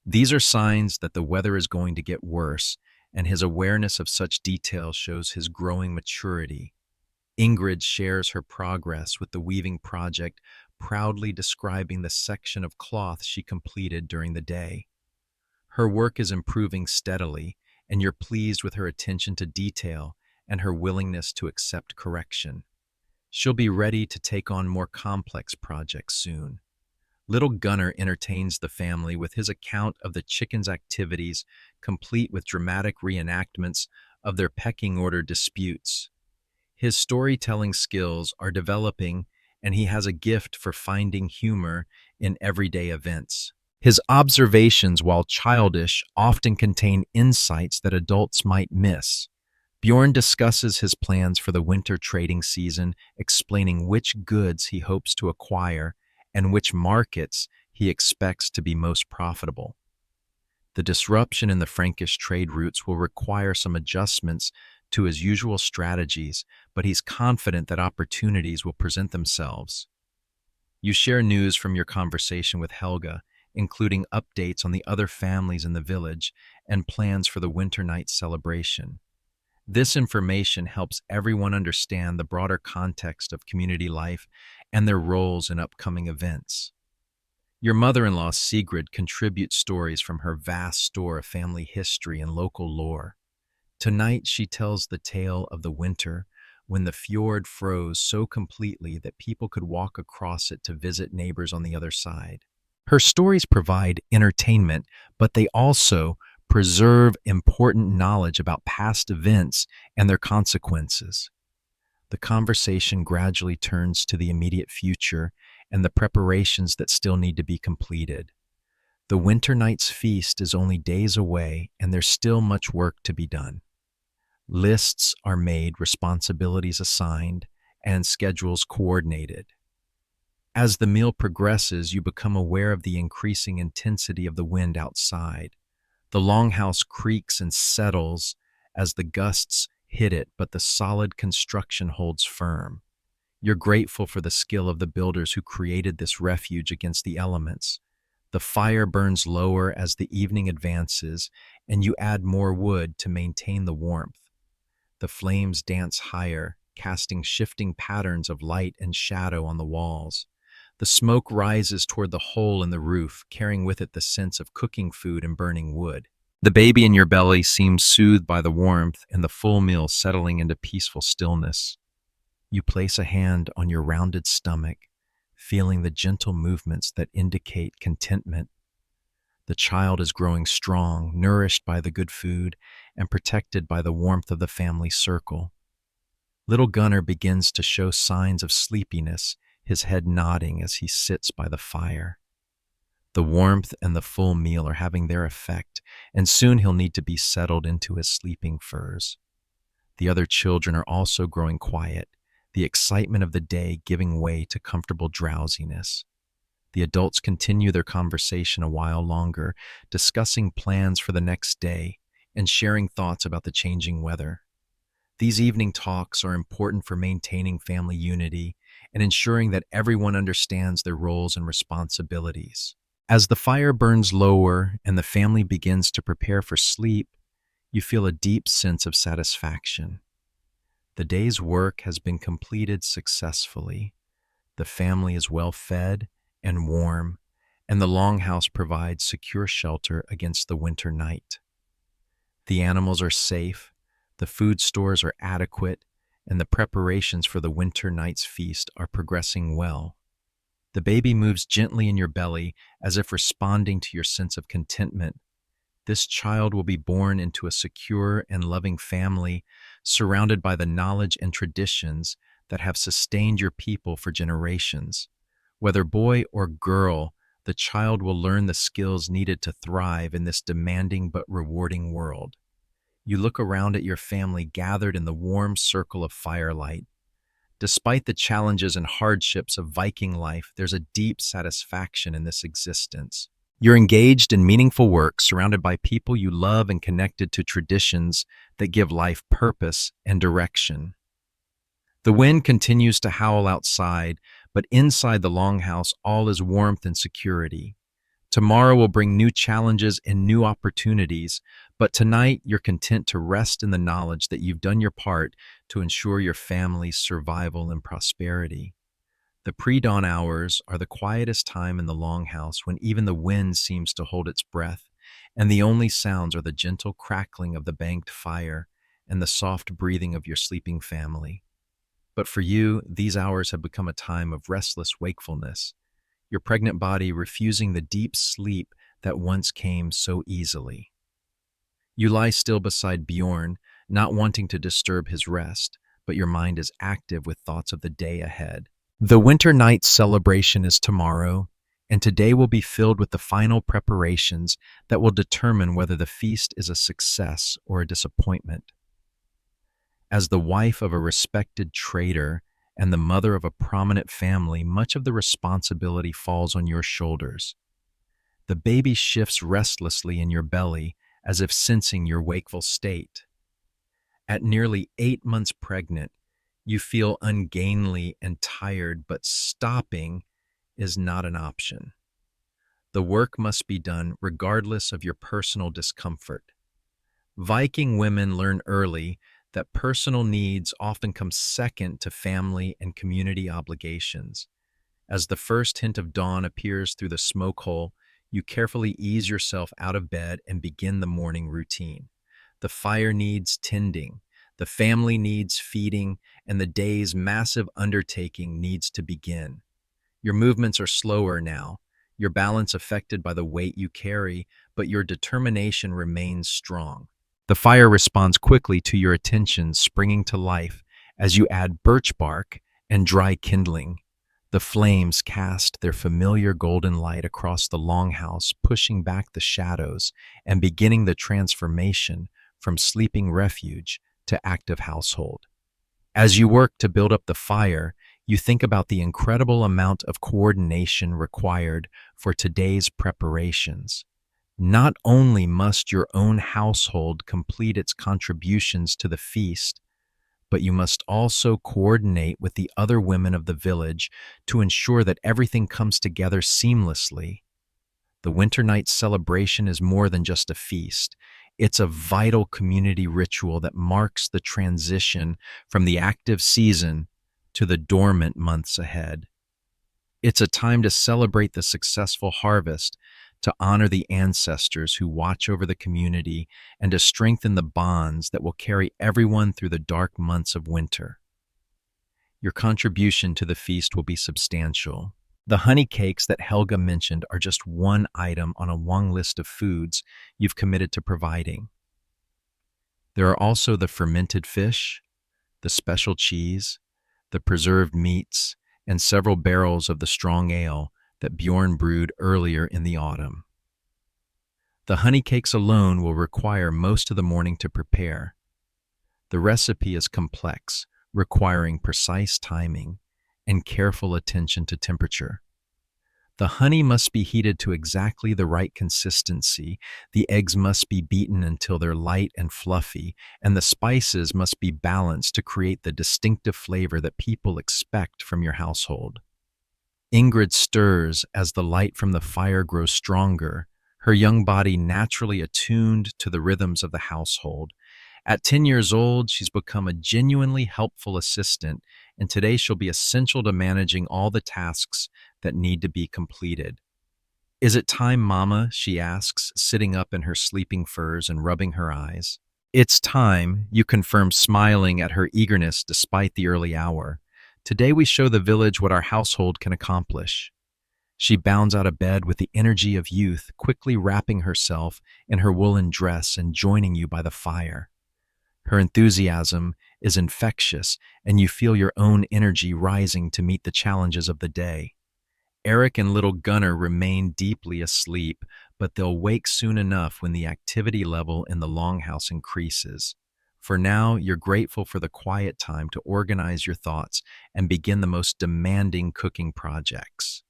These are signs that the weather is going to get worse, and his awareness of such details shows his growing maturity. Ingrid shares her progress with the weaving project, proudly describing the section of cloth she completed during the day. Her work is improving steadily, and you're pleased with her attention to detail and her willingness to accept correction. She'll be ready to take on more complex projects soon. Little Gunnar entertains the family with his account of the chickens' activities, complete with dramatic reenactments of their pecking order disputes. His storytelling skills are developing, and he has a gift for finding humor in everyday events. His observations, while childish, often contain insights that adults might miss. Bjorn discusses his plans for the winter trading season, explaining which goods he hopes to acquire and which markets he expects to be most profitable. The disruption in the Frankish trade routes will require some adjustments to his usual strategies, but he's confident that opportunities will present themselves. You share news from your conversation with Helga, including updates on the other families in the village and plans for the winter night celebration. This information helps everyone understand the broader context of community life and their roles in upcoming events. Your mother-in-law, Sigrid, contributes stories from her vast store of family history and local lore. Tonight, she tells the tale of the winter when the fjord froze so completely that people could walk across it to visit neighbors on the other side. Her stories provide entertainment, but they also preserve important knowledge about past events and their consequences. The conversation gradually turns to the immediate future and the preparations that still need to be completed. The winter night's feast is only days away, and there's still much work to be done. Lists are made, responsibilities assigned, and schedules coordinated. As the meal progresses, you become aware of the increasing intensity of the wind outside. The longhouse creaks and settles as the gusts hit it, but the solid construction holds firm. You're grateful for the skill of the builders who created this refuge against the elements. The fire burns lower as the evening advances, and you add more wood to maintain the warmth. The flames dance higher, casting shifting patterns of light and shadow on the walls. The smoke rises toward the hole in the roof, carrying with it the sense of cooking food and burning wood. The baby in your belly seems soothed by the warmth and the full meal settling into peaceful stillness. You place a hand on your rounded stomach, feeling the gentle movements that indicate contentment. The child is growing strong, nourished by the good food and protected by the warmth of the family circle. Little Gunnar begins to show signs of sleepiness, his head nodding as he sits by the fire. The warmth and the full meal are having their effect, and soon he'll need to be settled into his sleeping furs. The other children are also growing quiet, the excitement of the day giving way to comfortable drowsiness. The adults continue their conversation a while longer, discussing plans for the next day and sharing thoughts about the changing weather. These evening talks are important for maintaining family unity and ensuring that everyone understands their roles and responsibilities. As the fire burns lower and the family begins to prepare for sleep, you feel a deep sense of satisfaction. The day's work has been completed successfully. The family is well fed and warm, and the longhouse provides secure shelter against the winter night. The animals are safe, the food stores are adequate, and the preparations for the winter night's feast are progressing well. The baby moves gently in your belly as if responding to your sense of contentment. This child will be born into a secure and loving family, surrounded by the knowledge and traditions that have sustained your people for generations. Whether boy or girl, the child will learn the skills needed to thrive in this demanding but rewarding world. You look around at your family gathered in the warm circle of firelight. Despite the challenges and hardships of Viking life, there's a deep satisfaction in this existence. You're engaged in meaningful work, surrounded by people you love and connected to traditions that give life purpose and direction. The wind continues to howl outside, but inside the longhouse, all is warmth and security. Tomorrow will bring new challenges and new opportunities, but tonight you're content to rest in the knowledge that you've done your part to ensure your family's survival and prosperity. The pre-dawn hours are the quietest time in the longhouse, when even the wind seems to hold its breath, and the only sounds are the gentle crackling of the banked fire and the soft breathing of your sleeping family. But for you, these hours have become a time of restless wakefulness, your pregnant body refusing the deep sleep that once came so easily. You lie still beside Bjorn, not wanting to disturb his rest, but your mind is active with thoughts of the day ahead. The winter night celebration is tomorrow, and today will be filled with the final preparations that will determine whether the feast is a success or a disappointment. As the wife of a respected trader and the mother of a prominent family, much of the responsibility falls on your shoulders. The baby shifts restlessly in your belly, as if sensing your wakeful state. At nearly 8 months pregnant, you feel ungainly and tired, but stopping is not an option. The work must be done regardless of your personal discomfort. Viking women learn early that personal needs often come second to family and community obligations. As the first hint of dawn appears through the smoke hole, you carefully ease yourself out of bed and begin the morning routine. The fire needs tending, the family needs feeding, and the day's massive undertaking needs to begin. Your movements are slower now, your balance affected by the weight you carry, but your determination remains strong. The fire responds quickly to your attention, springing to life as you add birch bark and dry kindling. The flames cast their familiar golden light across the longhouse, pushing back the shadows and beginning the transformation from sleeping refuge to active household. As you work to build up the fire, you think about the incredible amount of coordination required for today's preparations. Not only must your own household complete its contributions to the feast, but you must also coordinate with the other women of the village to ensure that everything comes together seamlessly. The winter night celebration is more than just a feast. It's a vital community ritual that marks the transition from the active season to the dormant months ahead. It's a time to celebrate the successful harvest, to honor the ancestors who watch over the community, and to strengthen the bonds that will carry everyone through the dark months of winter. Your contribution to the feast will be substantial. The honey cakes that Helga mentioned are just one item on a long list of foods you've committed to providing. There are also the fermented fish, the special cheese, the preserved meats, and several barrels of the strong ale that Bjorn brewed earlier in the autumn. The honey cakes alone will require most of the morning to prepare. The recipe is complex, requiring precise timing and careful attention to temperature. The honey must be heated to exactly the right consistency, the eggs must be beaten until they're light and fluffy, and the spices must be balanced to create the distinctive flavor that people expect from your household. Ingrid stirs as the light from the fire grows stronger, her young body naturally attuned to the rhythms of the household. At 10 years old, she's become a genuinely helpful assistant, and today she'll be essential to managing all the tasks that need to be completed. Is it time, Mama? She asks, sitting up in her sleeping furs and rubbing her eyes. It's time, you confirm, smiling at her eagerness despite the early hour. Today we show the village what our household can accomplish. She bounds out of bed with the energy of youth, quickly wrapping herself in her woolen dress and joining you by the fire. Her enthusiasm is infectious, and you feel your own energy rising to meet the challenges of the day. Eric and little Gunnar remain deeply asleep, but they'll wake soon enough when the activity level in the longhouse increases. For now, you're grateful for the quiet time to organize your thoughts and begin the most demanding cooking projects.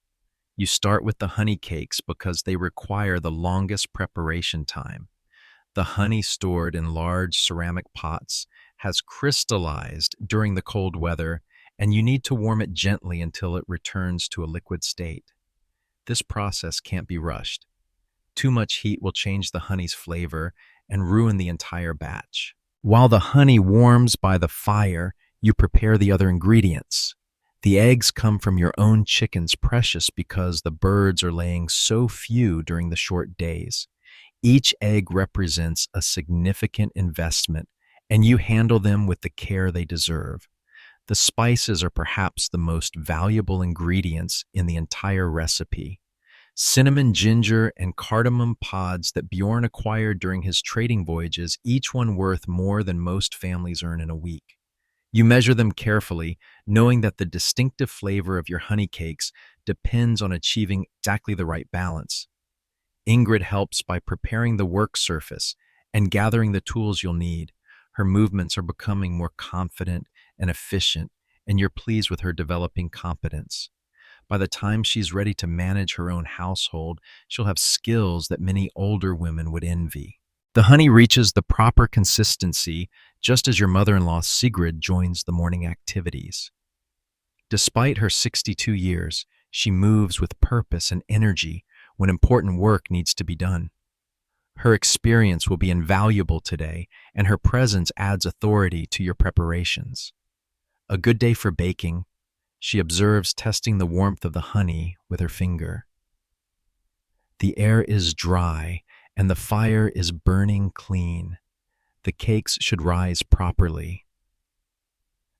You start with the honey cakes because they require the longest preparation time. The honey stored in large ceramic pots has crystallized during the cold weather, and you need to warm it gently until it returns to a liquid state. This process can't be rushed. Too much heat will change the honey's flavor and ruin the entire batch. While the honey warms by the fire, you prepare the other ingredients. The eggs come from your own chickens, precious because the birds are laying so few during the short days. Each egg represents a significant investment, and you handle them with the care they deserve. The spices are perhaps the most valuable ingredients in the entire recipe. Cinnamon, ginger, and cardamom pods that Bjorn acquired during his trading voyages, each one worth more than most families earn in a week. You measure them carefully, knowing that the distinctive flavor of your honey cakes depends on achieving exactly the right balance. Ingrid helps by preparing the work surface and gathering the tools you'll need. Her movements are becoming more confident and efficient, and you're pleased with her developing competence. By the time she's ready to manage her own household, she'll have skills that many older women would envy. The honey reaches the proper consistency just as your mother-in-law Sigrid joins the morning activities. Despite her 62 years, she moves with purpose and energy when important work needs to be done. Her experience will be invaluable today, and her presence adds authority to your preparations. A good day for baking, she observes, testing the warmth of the honey with her finger. The air is dry, and the fire is burning clean. The cakes should rise properly.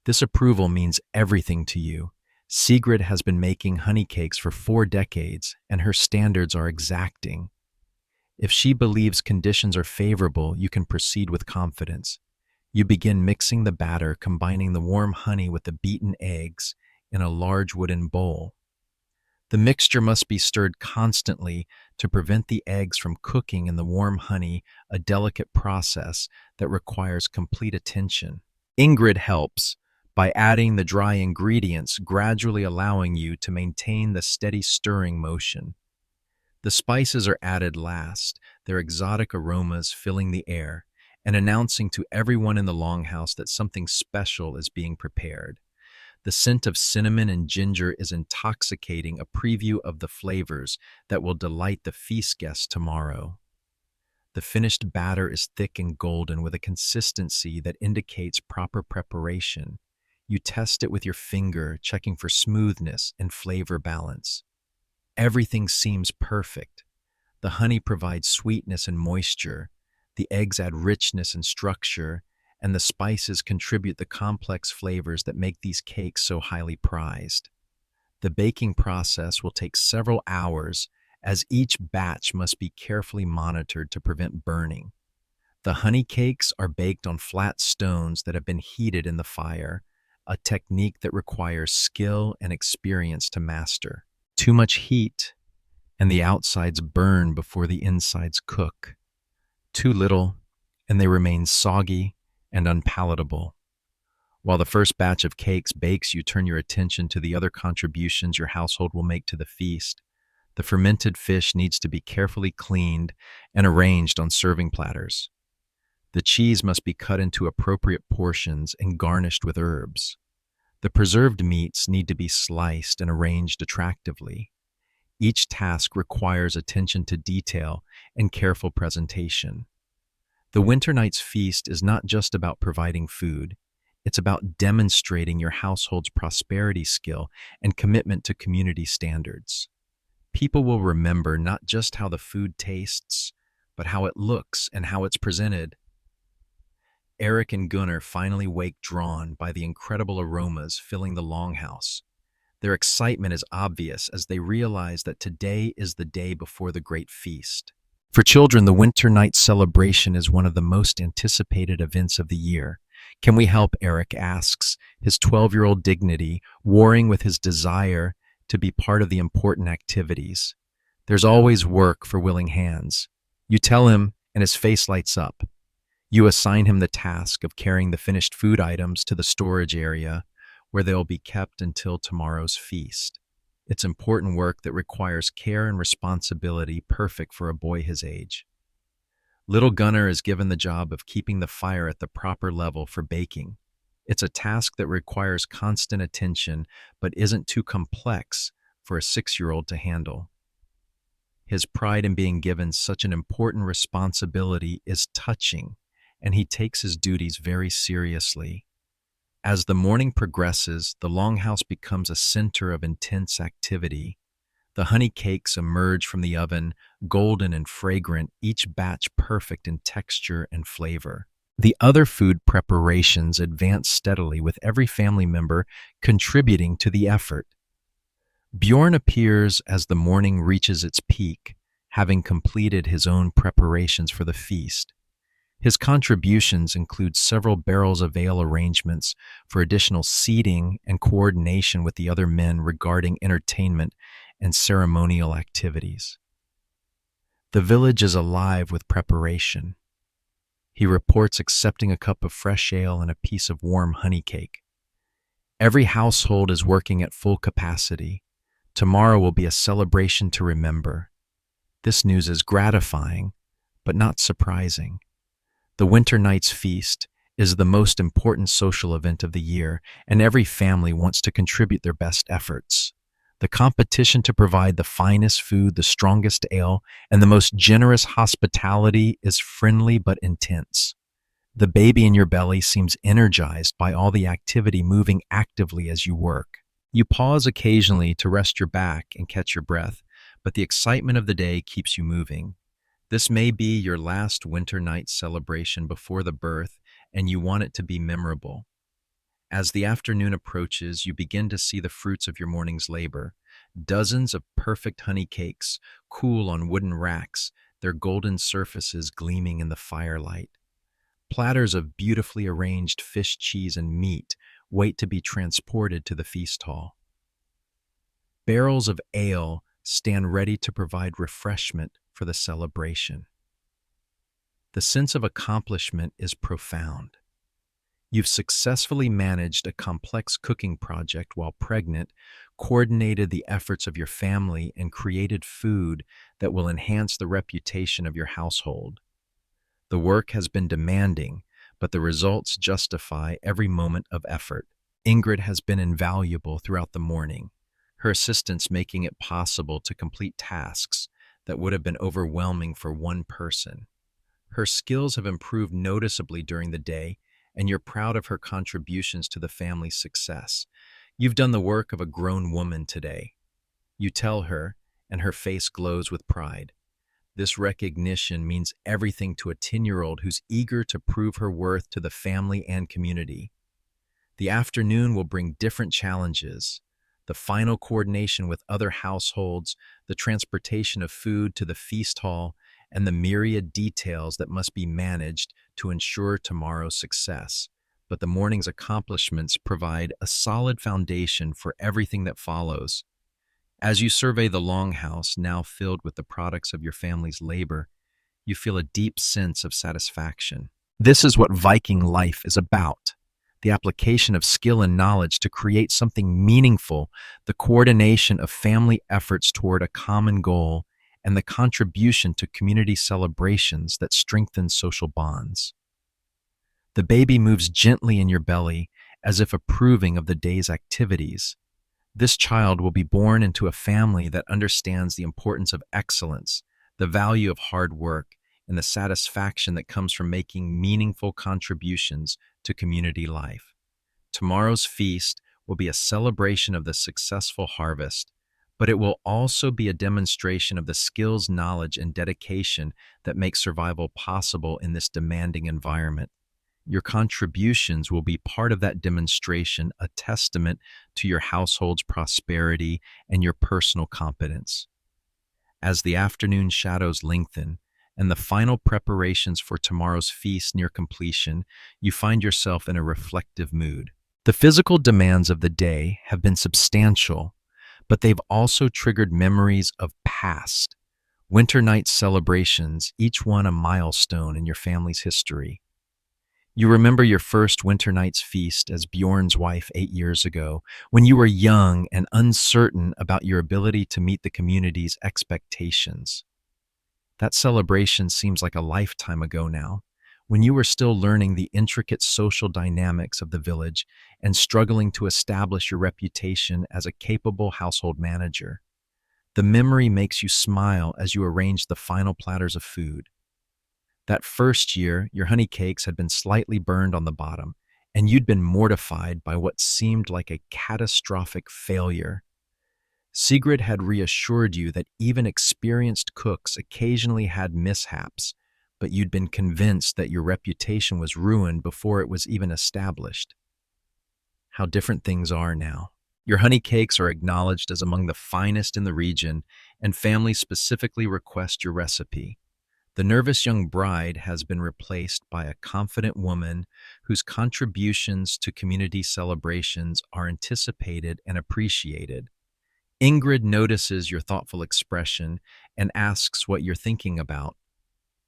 This approval means everything to you. Sigrid has been making honey cakes for 4 decades, and her standards are exacting. If she believes conditions are favorable, you can proceed with confidence. You begin mixing the batter, combining the warm honey with the beaten eggs in a large wooden bowl. The mixture must be stirred constantly to prevent the eggs from cooking in the warm honey, a delicate process that requires complete attention. Ingrid helps by adding the dry ingredients, gradually allowing you to maintain the steady stirring motion. The spices are added last, their exotic aromas filling the air and announcing to everyone in the longhouse that something special is being prepared. The scent of cinnamon and ginger is intoxicating, a preview of the flavors that will delight the feast guests tomorrow. The finished batter is thick and golden with a consistency that indicates proper preparation. You test it with your finger, checking for smoothness and flavor balance. Everything seems perfect. The honey provides sweetness and moisture, the eggs add richness and structure, and the spices contribute the complex flavors that make these cakes so highly prized. The baking process will take several hours, as each batch must be carefully monitored to prevent burning. The honey cakes are baked on flat stones that have been heated in the fire, a technique that requires skill and experience to master. Too much heat, and the outsides burn before the insides cook. Too little, and they remain soggy and unpalatable. While the first batch of cakes bakes, you turn your attention to the other contributions your household will make to the feast. The fermented fish needs to be carefully cleaned and arranged on serving platters. The cheese must be cut into appropriate portions and garnished with herbs. The preserved meats need to be sliced and arranged attractively. Each task requires attention to detail and careful presentation. The Winter Night's Feast is not just about providing food, it's about demonstrating your household's prosperity skill and commitment to community standards. People will remember not just how the food tastes, but how it looks and how it's presented. Eric and Gunnar finally wake drawn by the incredible aromas filling the longhouse. Their excitement is obvious as they realize that today is the day before the great feast. For children, the Winter Night celebration is one of the most anticipated events of the year. Can we help? Eric asks, his 12-year-old dignity warring with his desire to be part of the important activities. There's always work for willing hands. You tell him, and his face lights up. You assign him the task of carrying the finished food items to the storage area where they'll be kept until tomorrow's feast. It's important work that requires care and responsibility, perfect for a boy his age. Little Gunnar is given the job of keeping the fire at the proper level for baking. It's a task that requires constant attention, but isn't too complex for a 6-year-old to handle. His pride in being given such an important responsibility is touching, and he takes his duties very seriously. As the morning progresses, the longhouse becomes a center of intense activity. The honey cakes emerge from the oven, golden and fragrant, each batch perfect in texture and flavor. The other food preparations advance steadily, with every family member contributing to the effort. Bjorn appears as the morning reaches its peak, having completed his own preparations for the feast. His contributions include several barrels of ale arrangements for additional seating and coordination with the other men regarding entertainment and ceremonial activities. The village is alive with preparation. He reports accepting a cup of fresh ale and a piece of warm honey cake. Every household is working at full capacity. Tomorrow will be a celebration to remember. This news is gratifying, but not surprising. The Winter Night's Feast is the most important social event of the year, and every family wants to contribute their best efforts. The competition to provide the finest food, the strongest ale, and the most generous hospitality is friendly but intense. The baby in your belly seems energized by all the activity, moving actively as you work. You pause occasionally to rest your back and catch your breath, but the excitement of the day keeps you moving. This may be your last Winter Night celebration before the birth, and you want it to be memorable. As the afternoon approaches, you begin to see the fruits of your morning's labor. Dozens of perfect honey cakes cool on wooden racks, their golden surfaces gleaming in the firelight. Platters of beautifully arranged fish, cheese, and meat wait to be transported to the feast hall. Barrels of ale stand ready to provide refreshment for the celebration. The sense of accomplishment is profound. You've successfully managed a complex cooking project while pregnant, coordinated the efforts of your family, and created food that will enhance the reputation of your household. The work has been demanding, but the results justify every moment of effort. Ingrid has been invaluable throughout the morning, her assistance making it possible to complete tasks that would have been overwhelming for one person. Her skills have improved noticeably during the day, and you're proud of her contributions to the family's success. You've done the work of a grown woman today. You tell her, and her face glows with pride. This recognition means everything to a 10-year-old who's eager to prove her worth to the family and community. The afternoon will bring different challenges: the final coordination with other households, the transportation of food to the feast hall, and the myriad details that must be managed to ensure tomorrow's success. But the morning's accomplishments provide a solid foundation for everything that follows. As you survey the longhouse, now filled with the products of your family's labor, you feel a deep sense of satisfaction. This is what Viking life is about: the application of skill and knowledge to create something meaningful, the coordination of family efforts toward a common goal, and the contribution to community celebrations that strengthen social bonds. The baby moves gently in your belly as if approving of the day's activities. This child will be born into a family that understands the importance of excellence, the value of hard work, and the satisfaction that comes from making meaningful contributions to community life. Tomorrow's feast will be a celebration of the successful harvest, but it will also be a demonstration of the skills, knowledge, and dedication that make survival possible in this demanding environment. Your contributions will be part of that demonstration, a testament to your household's prosperity and your personal competence. As the afternoon shadows lengthen and the final preparations for tomorrow's feast near completion, you find yourself in a reflective mood. The physical demands of the day have been substantial, but they've also triggered memories of past winter night celebrations, each one a milestone in your family's history. You remember your first winter night's feast as Bjorn's wife 8 years ago, when you were young and uncertain about your ability to meet the community's expectations. That celebration seems like a lifetime ago now, when you were still learning the intricate social dynamics of the village and struggling to establish your reputation as a capable household manager. The memory makes you smile as you arrange the final platters of food. That first year, your honey cakes had been slightly burned on the bottom, and you'd been mortified by what seemed like a catastrophic failure. Sigrid had reassured you that even experienced cooks occasionally had mishaps, but you'd been convinced that your reputation was ruined before it was even established. How different things are now. Your honey cakes are acknowledged as among the finest in the region, and families specifically request your recipe. The nervous young bride has been replaced by a confident woman whose contributions to community celebrations are anticipated and appreciated. Ingrid notices your thoughtful expression and asks what you're thinking about.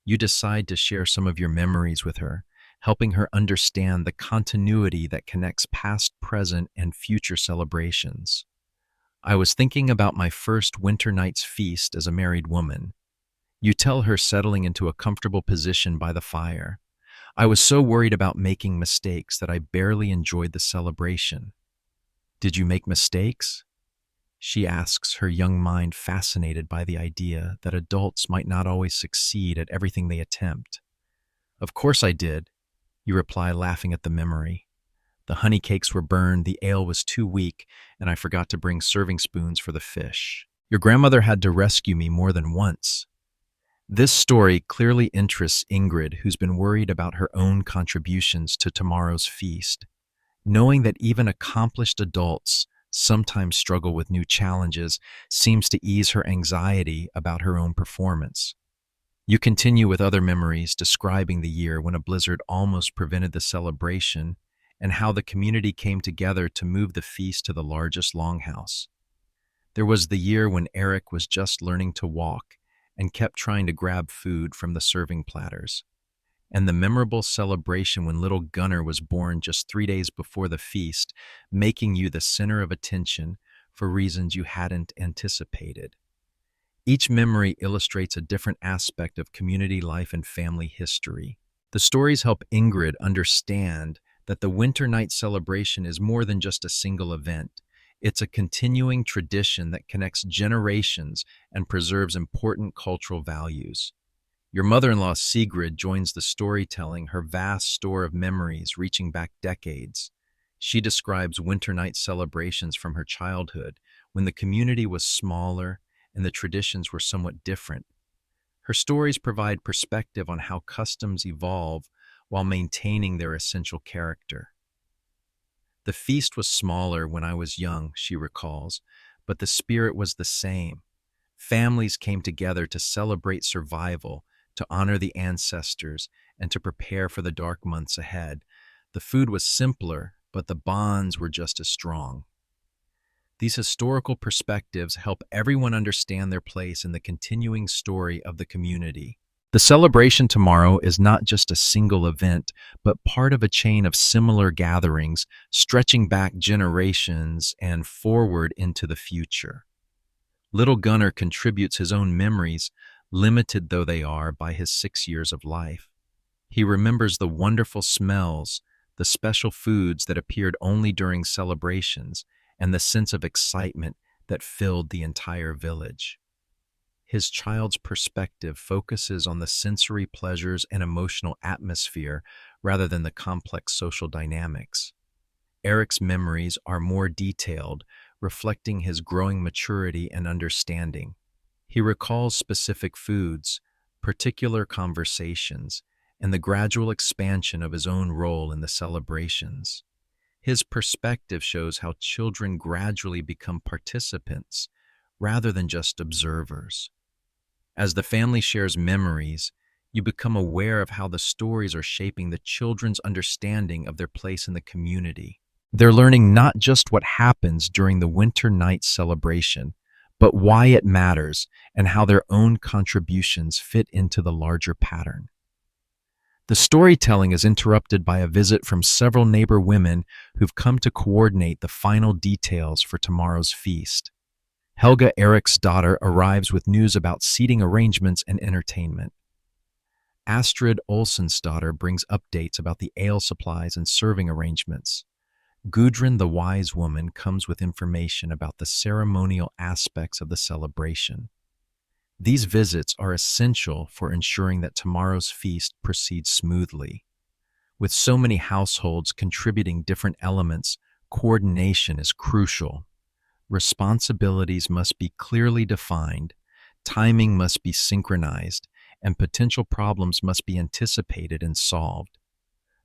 You decide to share some of your memories with her, helping her understand the continuity that connects past, present, and future celebrations. I was thinking about my first winter night's feast as a married woman. You tell her, settling into a comfortable position by the fire. I was so worried about making mistakes that I barely enjoyed the celebration. Did you make mistakes? She asks, her young mind fascinated by the idea that adults might not always succeed at everything they attempt. Of course I did, you reply, laughing at the memory. The honey cakes were burned, the ale was too weak, and I forgot to bring serving spoons for the fish. Your grandmother had to rescue me more than once. This story clearly interests Ingrid, who's been worried about her own contributions to tomorrow's feast. Knowing that even accomplished adults sometimes struggle with new challenges seems to ease her anxiety about her own performance. You continue with other memories, describing the year when a blizzard almost prevented the celebration and how the community came together to move the feast to the largest longhouse. There was the year when Eric was just learning to walk and kept trying to grab food from the serving platters, and the memorable celebration when little Gunnar was born just 3 days before the feast, making you the center of attention for reasons you hadn't anticipated. Each memory illustrates a different aspect of community life and family history. The stories help Ingrid understand that the winter night celebration is more than just a single event. It's a continuing tradition that connects generations and preserves important cultural values. Your mother-in-law Sigrid joins the storytelling, her vast store of memories reaching back decades. She describes winter night celebrations from her childhood, when the community was smaller and the traditions were somewhat different. Her stories provide perspective on how customs evolve while maintaining their essential character. The feast was smaller when I was young, she recalls, but the spirit was the same. Families came together to celebrate survival, to honor the ancestors, and to prepare for the dark months ahead. The food was simpler, but the bonds were just as strong. These historical perspectives help everyone understand their place in the continuing story of the community. The celebration tomorrow is not just a single event, but part of a chain of similar gatherings stretching back generations and forward into the future. Little Gunnar contributes his own memories, limited though they are by his 6 years of life. He remembers the wonderful smells, the special foods that appeared only during celebrations, and the sense of excitement that filled the entire village. His child's perspective focuses on the sensory pleasures and emotional atmosphere rather than the complex social dynamics. Eric's memories are more detailed, reflecting his growing maturity and understanding. He recalls specific foods, particular conversations, and the gradual expansion of his own role in the celebrations. His perspective shows how children gradually become participants rather than just observers. As the family shares memories, you become aware of how the stories are shaping the children's understanding of their place in the community. They're learning not just what happens during the winter night celebration, but why it matters and how their own contributions fit into the larger pattern. The storytelling is interrupted by a visit from several neighbor women who've come to coordinate the final details for tomorrow's feast. Helga, Eric's daughter, arrives with news about seating arrangements and entertainment. Astrid, Olsen's daughter, brings updates about the ale supplies and serving arrangements. Gudrun, the wise woman, comes with information about the ceremonial aspects of the celebration. These visits are essential for ensuring that tomorrow's feast proceeds smoothly. With so many households contributing different elements, coordination is crucial. Responsibilities must be clearly defined, timing must be synchronized, and potential problems must be anticipated and solved.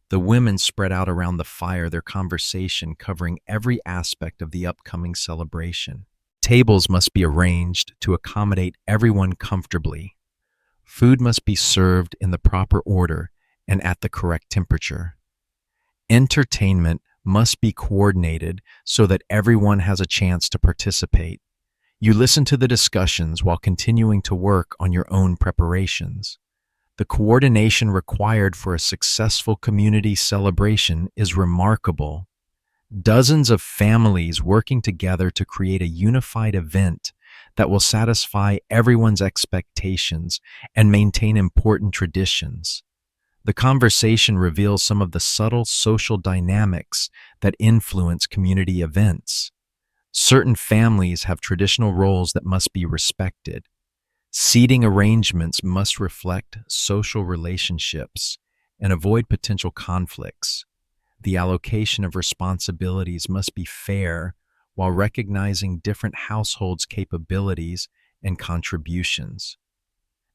The women spread out around the fire, their conversation covering every aspect of the upcoming celebration. Tables must be arranged to accommodate everyone comfortably. Food must be served in the proper order and at the correct temperature. Entertainment must be coordinated so that everyone has a chance to participate. You listen to the discussions while continuing to work on your own preparations. The coordination required for a successful community celebration is remarkable. Dozens of families working together to create a unified event that will satisfy everyone's expectations and maintain important traditions. The conversation reveals some of the subtle social dynamics that influence community events. Certain families have traditional roles that must be respected. Seating arrangements must reflect social relationships and avoid potential conflicts. The allocation of responsibilities must be fair while recognizing different households' capabilities and contributions.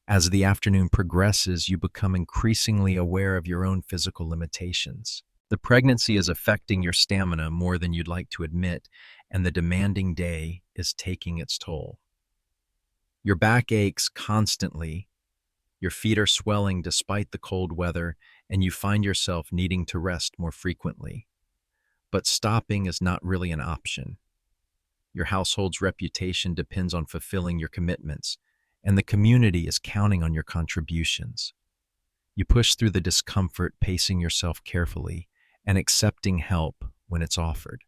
As the afternoon progresses, you become increasingly aware of your own physical limitations. The pregnancy is affecting your stamina more than you'd like to admit, and the demanding day is taking its toll. Your back aches constantly, your feet are swelling despite the cold weather, and you find yourself needing to rest more frequently. But stopping is not really an option. Your household's reputation depends on fulfilling your commitments, and the community is counting on your contributions. You push through the discomfort, pacing yourself carefully and accepting help when it's offered.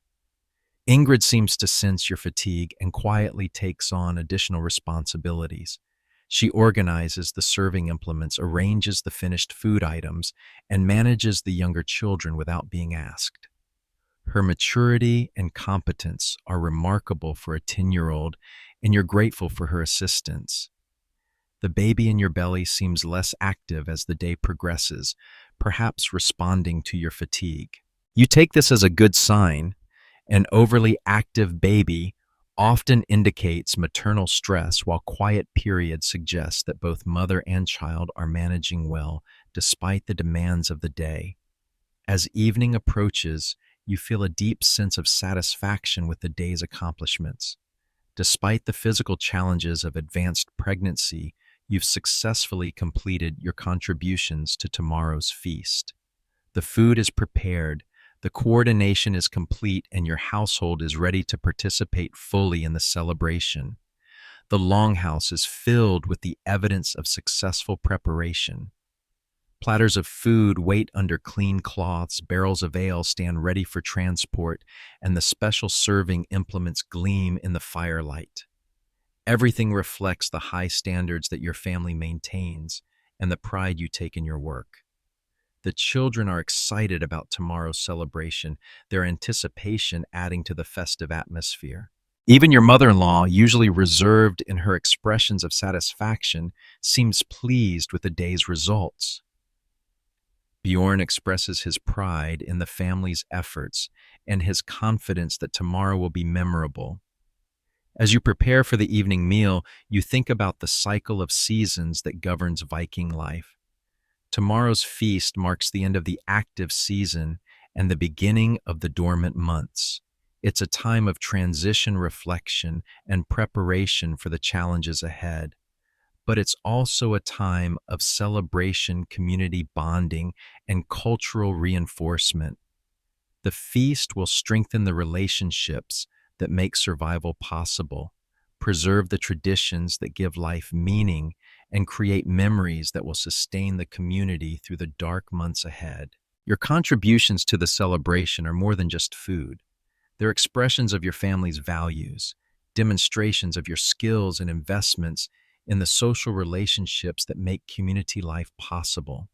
Ingrid seems to sense your fatigue and quietly takes on additional responsibilities. She organizes the serving implements, arranges the finished food items, and manages the younger children without being asked. Her maturity and competence are remarkable for a 10-year-old, and you're grateful for her assistance. The baby in your belly seems less active as the day progresses, perhaps responding to your fatigue. You take this as a good sign. An overly active baby often indicates maternal stress, while quiet periods suggest that both mother and child are managing well despite the demands of the day. As evening approaches, you feel a deep sense of satisfaction with the day's accomplishments. Despite the physical challenges of advanced pregnancy, you've successfully completed your contributions to tomorrow's feast. The food is prepared, the coordination is complete, and your household is ready to participate fully in the celebration. The longhouse is filled with the evidence of successful preparation. Platters of food wait under clean cloths, barrels of ale stand ready for transport, and the special serving implements gleam in the firelight. Everything reflects the high standards that your family maintains and the pride you take in your work. The children are excited about tomorrow's celebration, their anticipation adding to the festive atmosphere. Even your mother-in-law, usually reserved in her expressions of satisfaction, seems pleased with the day's results. Bjorn expresses his pride in the family's efforts and his confidence that tomorrow will be memorable. As you prepare for the evening meal, you think about the cycle of seasons that governs Viking life. Tomorrow's feast marks the end of the active season and the beginning of the dormant months. It's a time of transition, reflection, and preparation for the challenges ahead. But it's also a time of celebration, community bonding, and cultural reinforcement. The feast will strengthen the relationships that make survival possible, preserve the traditions that give life meaning, and create memories that will sustain the community through the dark months ahead. Your contributions to the celebration are more than just food. They're expressions of your family's values, demonstrations of your skills and investments in the social relationships that make community life possible.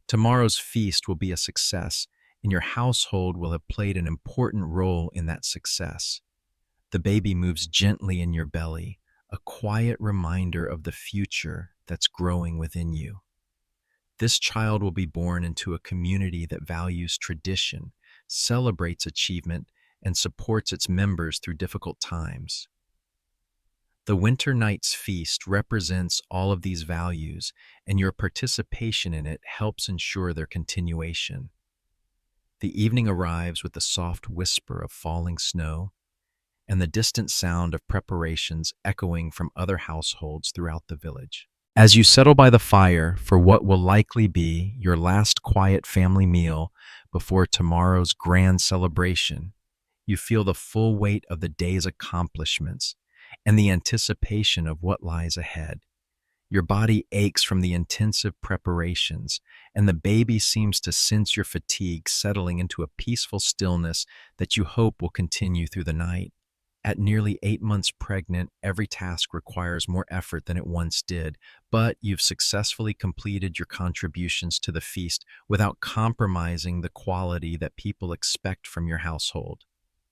Tomorrow's feast will be a success, and your household will have played an important role in that success. The baby moves gently in your belly, a quiet reminder of the future that's growing within you. This child will be born into a community that values tradition, celebrates achievement, and supports its members through difficult times. The Winter Night's Feast represents all of these values, and your participation in it helps ensure their continuation. The evening arrives with the soft whisper of falling snow and the distant sound of preparations echoing from other households throughout the village. As you settle by the fire for what will likely be your last quiet family meal before tomorrow's grand celebration, you feel the full weight of the day's accomplishments and the anticipation of what lies ahead. Your body aches from the intensive preparations, and the baby seems to sense your fatigue settling into a peaceful stillness that you hope will continue through the night. At nearly 8 months pregnant, every task requires more effort than it once did, but you've successfully completed your contributions to the feast without compromising the quality that people expect from your household.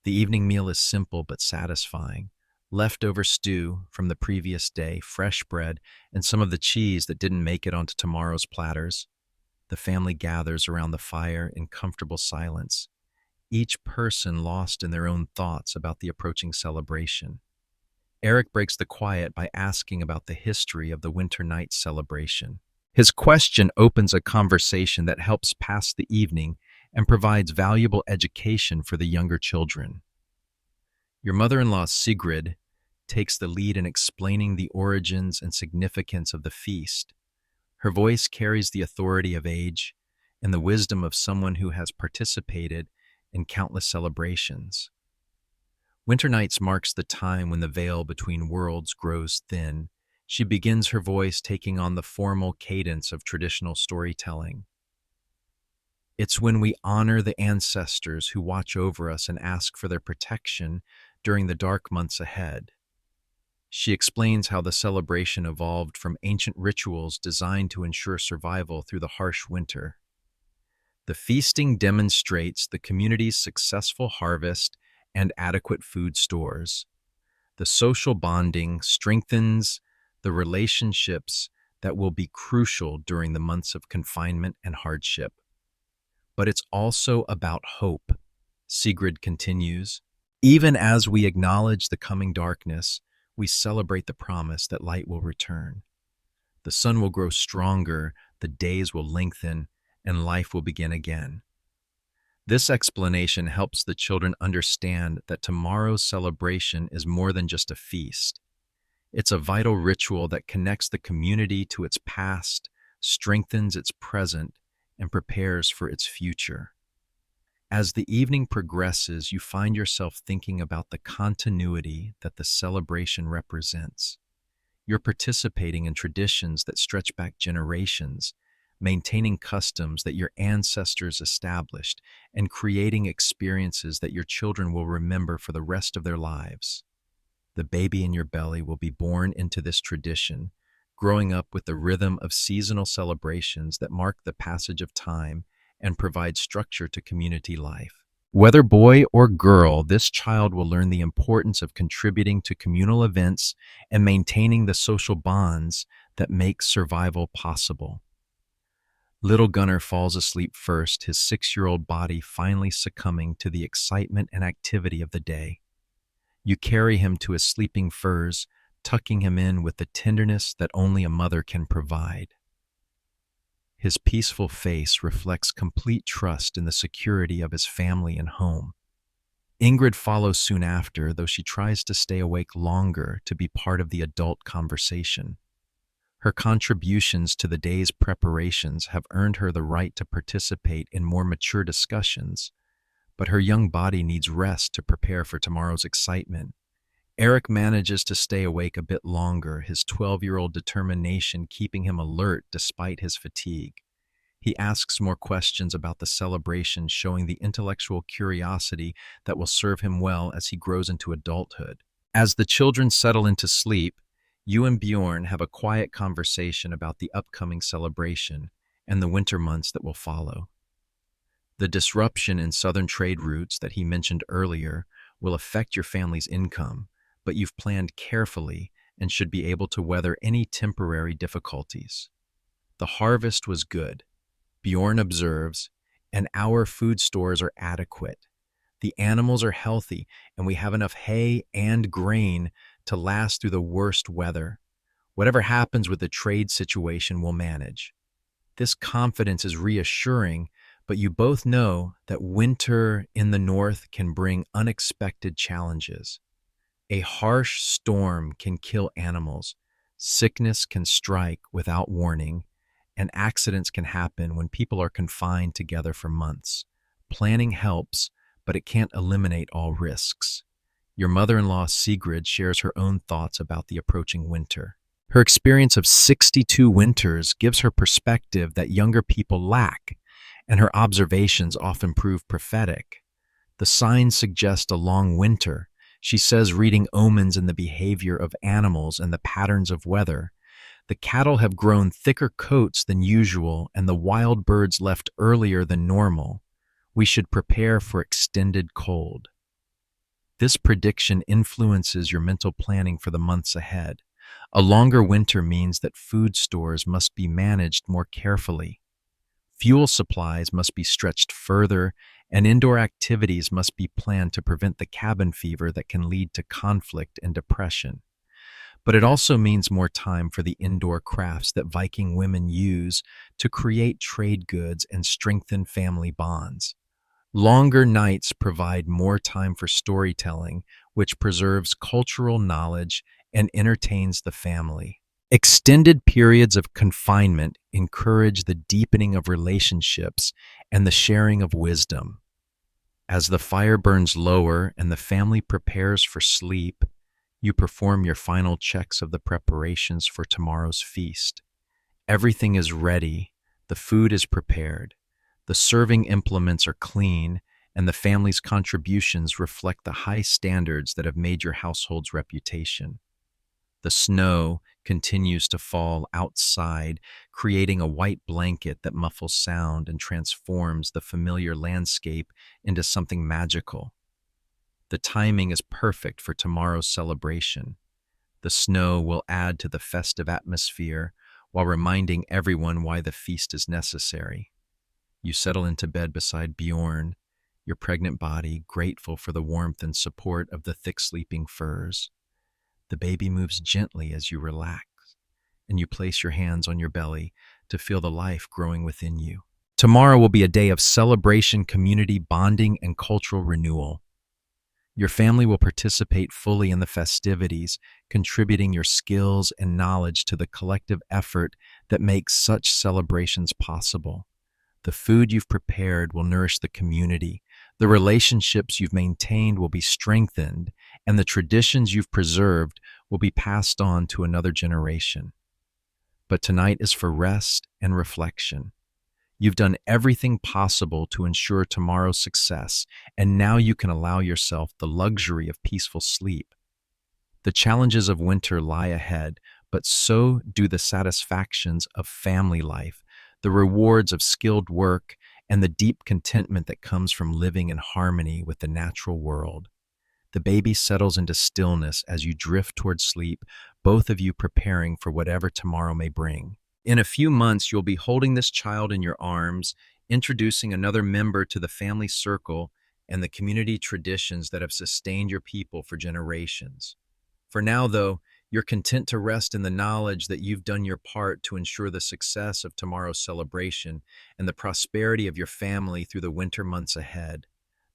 The evening meal is simple but satisfying. Leftover stew from the previous day, fresh bread, and some of the cheese that didn't make it onto tomorrow's platters. The family gathers around the fire in comfortable silence, each person lost in their own thoughts about the approaching celebration. Eric breaks the quiet by asking about the history of the Winter Night celebration. His question opens a conversation that helps pass the evening and provides valuable education for the younger children. Your mother-in-law, Sigrid, takes the lead in explaining the origins and significance of the feast. Her voice carries the authority of age and the wisdom of someone who has participated in countless celebrations. Winter Nights marks the time when the veil between worlds grows thin. She begins her voice taking on the formal cadence of traditional storytelling. It's when we honor the ancestors who watch over us and ask for their protection during the dark months ahead. She explains how the celebration evolved from ancient rituals designed to ensure survival through the harsh winter. The feasting demonstrates the community's successful harvest and adequate food stores. The social bonding strengthens the relationships that will be crucial during the months of confinement and hardship. But it's also about hope, Sigrid continues. Even as we acknowledge the coming darkness, we celebrate the promise that light will return. The sun will grow stronger, the days will lengthen, and life will begin again. This explanation helps the children understand that tomorrow's celebration is more than just a feast. It's a vital ritual that connects the community to its past, strengthens its present, and prepares for its future. As the evening progresses, you find yourself thinking about the continuity that the celebration represents. You're participating in traditions that stretch back generations, maintaining customs that your ancestors established, and creating experiences that your children will remember for the rest of their lives. The baby in your belly will be born into this tradition, growing up with the rhythm of seasonal celebrations that mark the passage of time and provide structure to community life. Whether boy or girl, this child will learn the importance of contributing to communal events and maintaining the social bonds that make survival possible. Little Gunnar falls asleep first, his 6-year-old body finally succumbing to the excitement and activity of the day. You carry him to his sleeping furs, tucking him in with the tenderness that only a mother can provide. His peaceful face reflects complete trust in the security of his family and home. Ingrid follows soon after, though she tries to stay awake longer to be part of the adult conversation. Her contributions to the day's preparations have earned her the right to participate in more mature discussions, but her young body needs rest to prepare for tomorrow's excitement. Eric manages to stay awake a bit longer, his 12-year-old determination keeping him alert despite his fatigue. He asks more questions about the celebration, showing the intellectual curiosity that will serve him well as he grows into adulthood. As the children settle into sleep, you and Bjorn have a quiet conversation about the upcoming celebration and the winter months that will follow. The disruption in southern trade routes that he mentioned earlier will affect your family's income, but you've planned carefully and should be able to weather any temporary difficulties. The harvest was good, Bjorn observes, and our food stores are adequate. The animals are healthy, and we have enough hay and grain to last through the worst weather. Whatever happens with the trade situation, we'll manage. This confidence is reassuring, but you both know that winter in the north can bring unexpected challenges. A harsh storm can kill animals, sickness can strike without warning, and accidents can happen when people are confined together for months. Planning helps, but it can't eliminate all risks. Your mother-in-law Sigrid shares her own thoughts about the approaching winter. Her experience of 62 winters gives her perspective that younger people lack, and her observations often prove prophetic. The signs suggest a long winter. She says, reading omens in the behavior of animals and the patterns of weather. The cattle have grown thicker coats than usual, and the wild birds left earlier than normal. We should prepare for extended cold. This prediction influences your mental planning for the months ahead. A longer winter means that food stores must be managed more carefully. Fuel supplies must be stretched further, and indoor activities must be planned to prevent the cabin fever that can lead to conflict and depression. But it also means more time for the indoor crafts that Viking women use to create trade goods and strengthen family bonds. Longer nights provide more time for storytelling, which preserves cultural knowledge and entertains the family. Extended periods of confinement encourage the deepening of relationships and the sharing of wisdom. As the fire burns lower and the family prepares for sleep, you perform your final checks of the preparations for tomorrow's feast. Everything is ready, the food is prepared, the serving implements are clean, and the family's contributions reflect the high standards that have made your household's reputation. The snow continues to fall outside, creating a white blanket that muffles sound and transforms the familiar landscape into something magical. The timing is perfect for tomorrow's celebration. The snow will add to the festive atmosphere while reminding everyone why the feast is necessary. You settle into bed beside Bjorn, your pregnant body grateful for the warmth and support of the thick sleeping furs. The baby moves gently as you relax, and you place your hands on your belly to feel the life growing within you. Tomorrow will be a day of celebration, community bonding, and cultural renewal. Your family will participate fully in the festivities, contributing your skills and knowledge to the collective effort that makes such celebrations possible. The food you've prepared will nourish the community, The relationships you've maintained will be strengthened, and the traditions you've preserved will be passed on to another generation. But tonight is for rest and reflection. You've done everything possible to ensure tomorrow's success, and now you can allow yourself the luxury of peaceful sleep. The challenges of winter lie ahead, but so do the satisfactions of family life, the rewards of skilled work, and the deep contentment that comes from living in harmony with the natural world. The baby settles into stillness as you drift toward sleep, both of you preparing for whatever tomorrow may bring. In a few months, you'll be holding this child in your arms, introducing another member to the family circle and the community traditions that have sustained your people for generations. For now, though, you're content to rest in the knowledge that you've done your part to ensure the success of tomorrow's celebration and the prosperity of your family through the winter months ahead.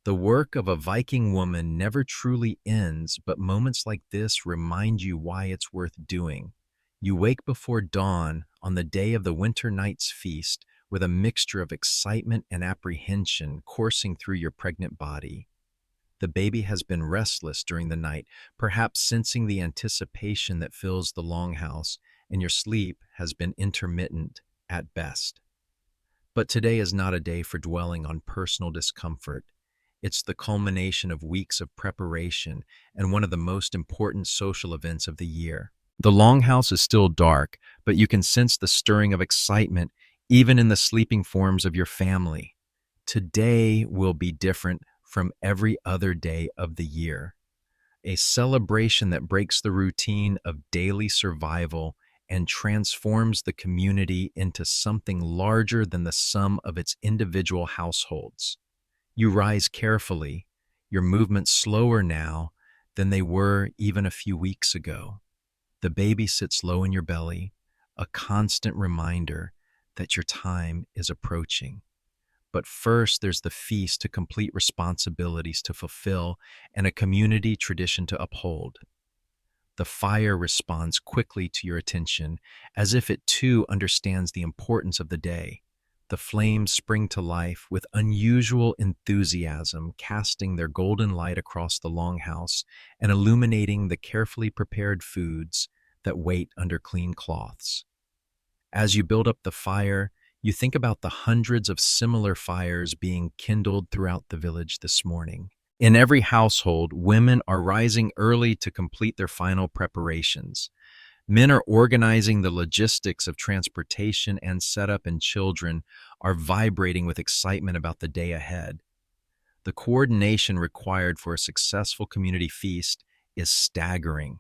The work of a Viking woman never truly ends, but moments like this remind you why it's worth doing. You wake before dawn on the day of the winter night's feast with a mixture of excitement and apprehension coursing through your pregnant body. The baby has been restless during the night, perhaps sensing the anticipation that fills the longhouse, and your sleep has been intermittent at best. But today is not a day for dwelling on personal discomfort. It's the culmination of weeks of preparation and one of the most important social events of the year. The longhouse is still dark, but you can sense the stirring of excitement even in the sleeping forms of your family. Today will be different from every other day of the year, a celebration that breaks the routine of daily survival and transforms the community into something larger than the sum of its individual households. You rise carefully, your movements slower now than they were even a few weeks ago. The baby sits low in your belly, a constant reminder that your time is approaching. But first, there's the feast to complete responsibilities to fulfill and a community tradition to uphold. The fire responds quickly to your attention, as if it too understands the importance of the day. The flames spring to life with unusual enthusiasm, casting their golden light across the longhouse and illuminating the carefully prepared foods that wait under clean cloths. As you build up the fire, you think about the hundreds of similar fires being kindled throughout the village this morning. In every household, women are rising early to complete their final preparations. Men are organizing the logistics of transportation and setup, and children are vibrating with excitement about the day ahead. The coordination required for a successful community feast is staggering.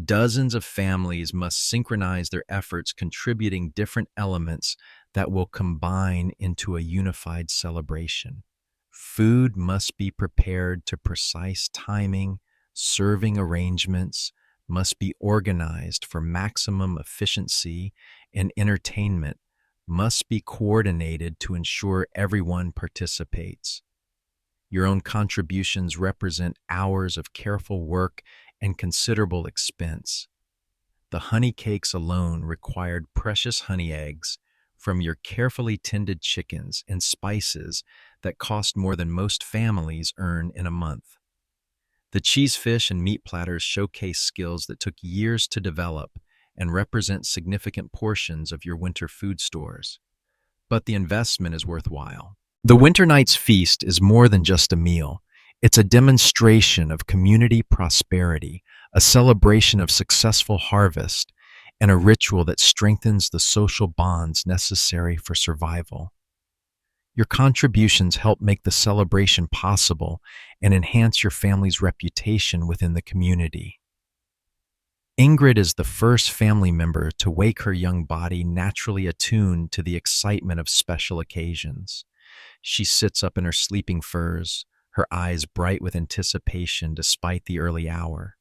Dozens of families must synchronize their efforts, contributing different elements that will combine into a unified celebration. Food must be prepared to precise timing, serving arrangements must be organized for maximum efficiency, and entertainment must be coordinated to ensure everyone participates. Your own contributions represent hours of careful work and considerable expense. The honey cakes alone required precious honey eggs from your carefully tended chickens and spices that cost more than most families earn in a month. The cheese fish and meat platters showcase skills that took years to develop and represent significant portions of your winter food stores. But the investment is worthwhile. The Winter Night's Feast is more than just a meal. It's a demonstration of community prosperity, a celebration of successful harvest, and a ritual that strengthens the social bonds necessary for survival. Your contributions help make the celebration possible and enhance your family's reputation within the community. Ingrid is the first family member to wake her young body naturally attuned to the excitement of special occasions. She sits up in her sleeping furs, her eyes bright with anticipation despite the early hour.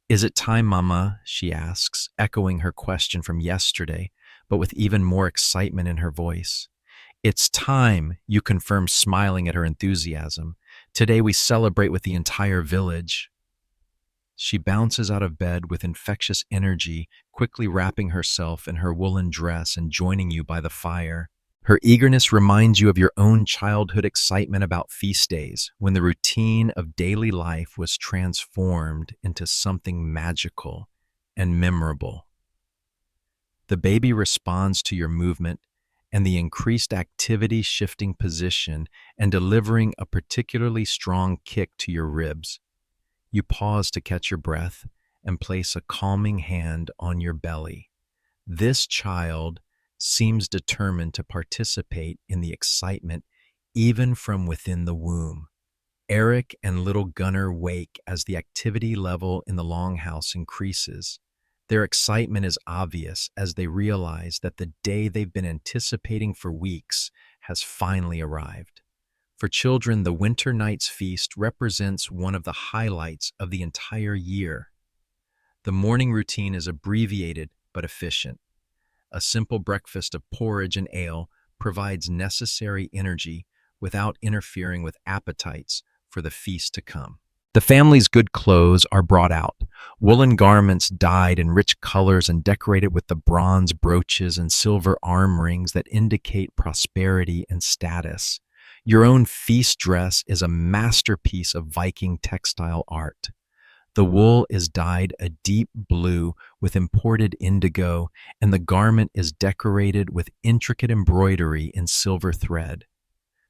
"Is it time, Mama?" she asks, echoing her question from yesterday, but with even more excitement in her voice. "It's time," you confirm, smiling at her enthusiasm. "Today we celebrate with the entire village." She bounces out of bed with infectious energy, quickly wrapping herself in her woolen dress and joining you by the fire. Her eagerness reminds you of your own childhood excitement about feast days, when the routine of daily life was transformed into something magical and memorable. The baby responds to your movement and the increased activity, shifting position and delivering a particularly strong kick to your ribs. You pause to catch your breath and place a calming hand on your belly. This child seems determined to participate in the excitement even from within the womb. Eric and little Gunnar wake as the activity level in the longhouse increases. Their excitement is obvious as they realize that the day they've been anticipating for weeks has finally arrived. For children, the Winter Night's Feast represents one of the highlights of the entire year. The morning routine is abbreviated but efficient. A simple breakfast of porridge and ale provides necessary energy without interfering with appetites for the feast to come. The family's good clothes are brought out, woolen garments dyed in rich colors and decorated with the bronze brooches and silver arm rings that indicate prosperity and status. Your own feast dress is a masterpiece of Viking textile art. The wool is dyed a deep blue with imported indigo, and the garment is decorated with intricate embroidery in silver thread.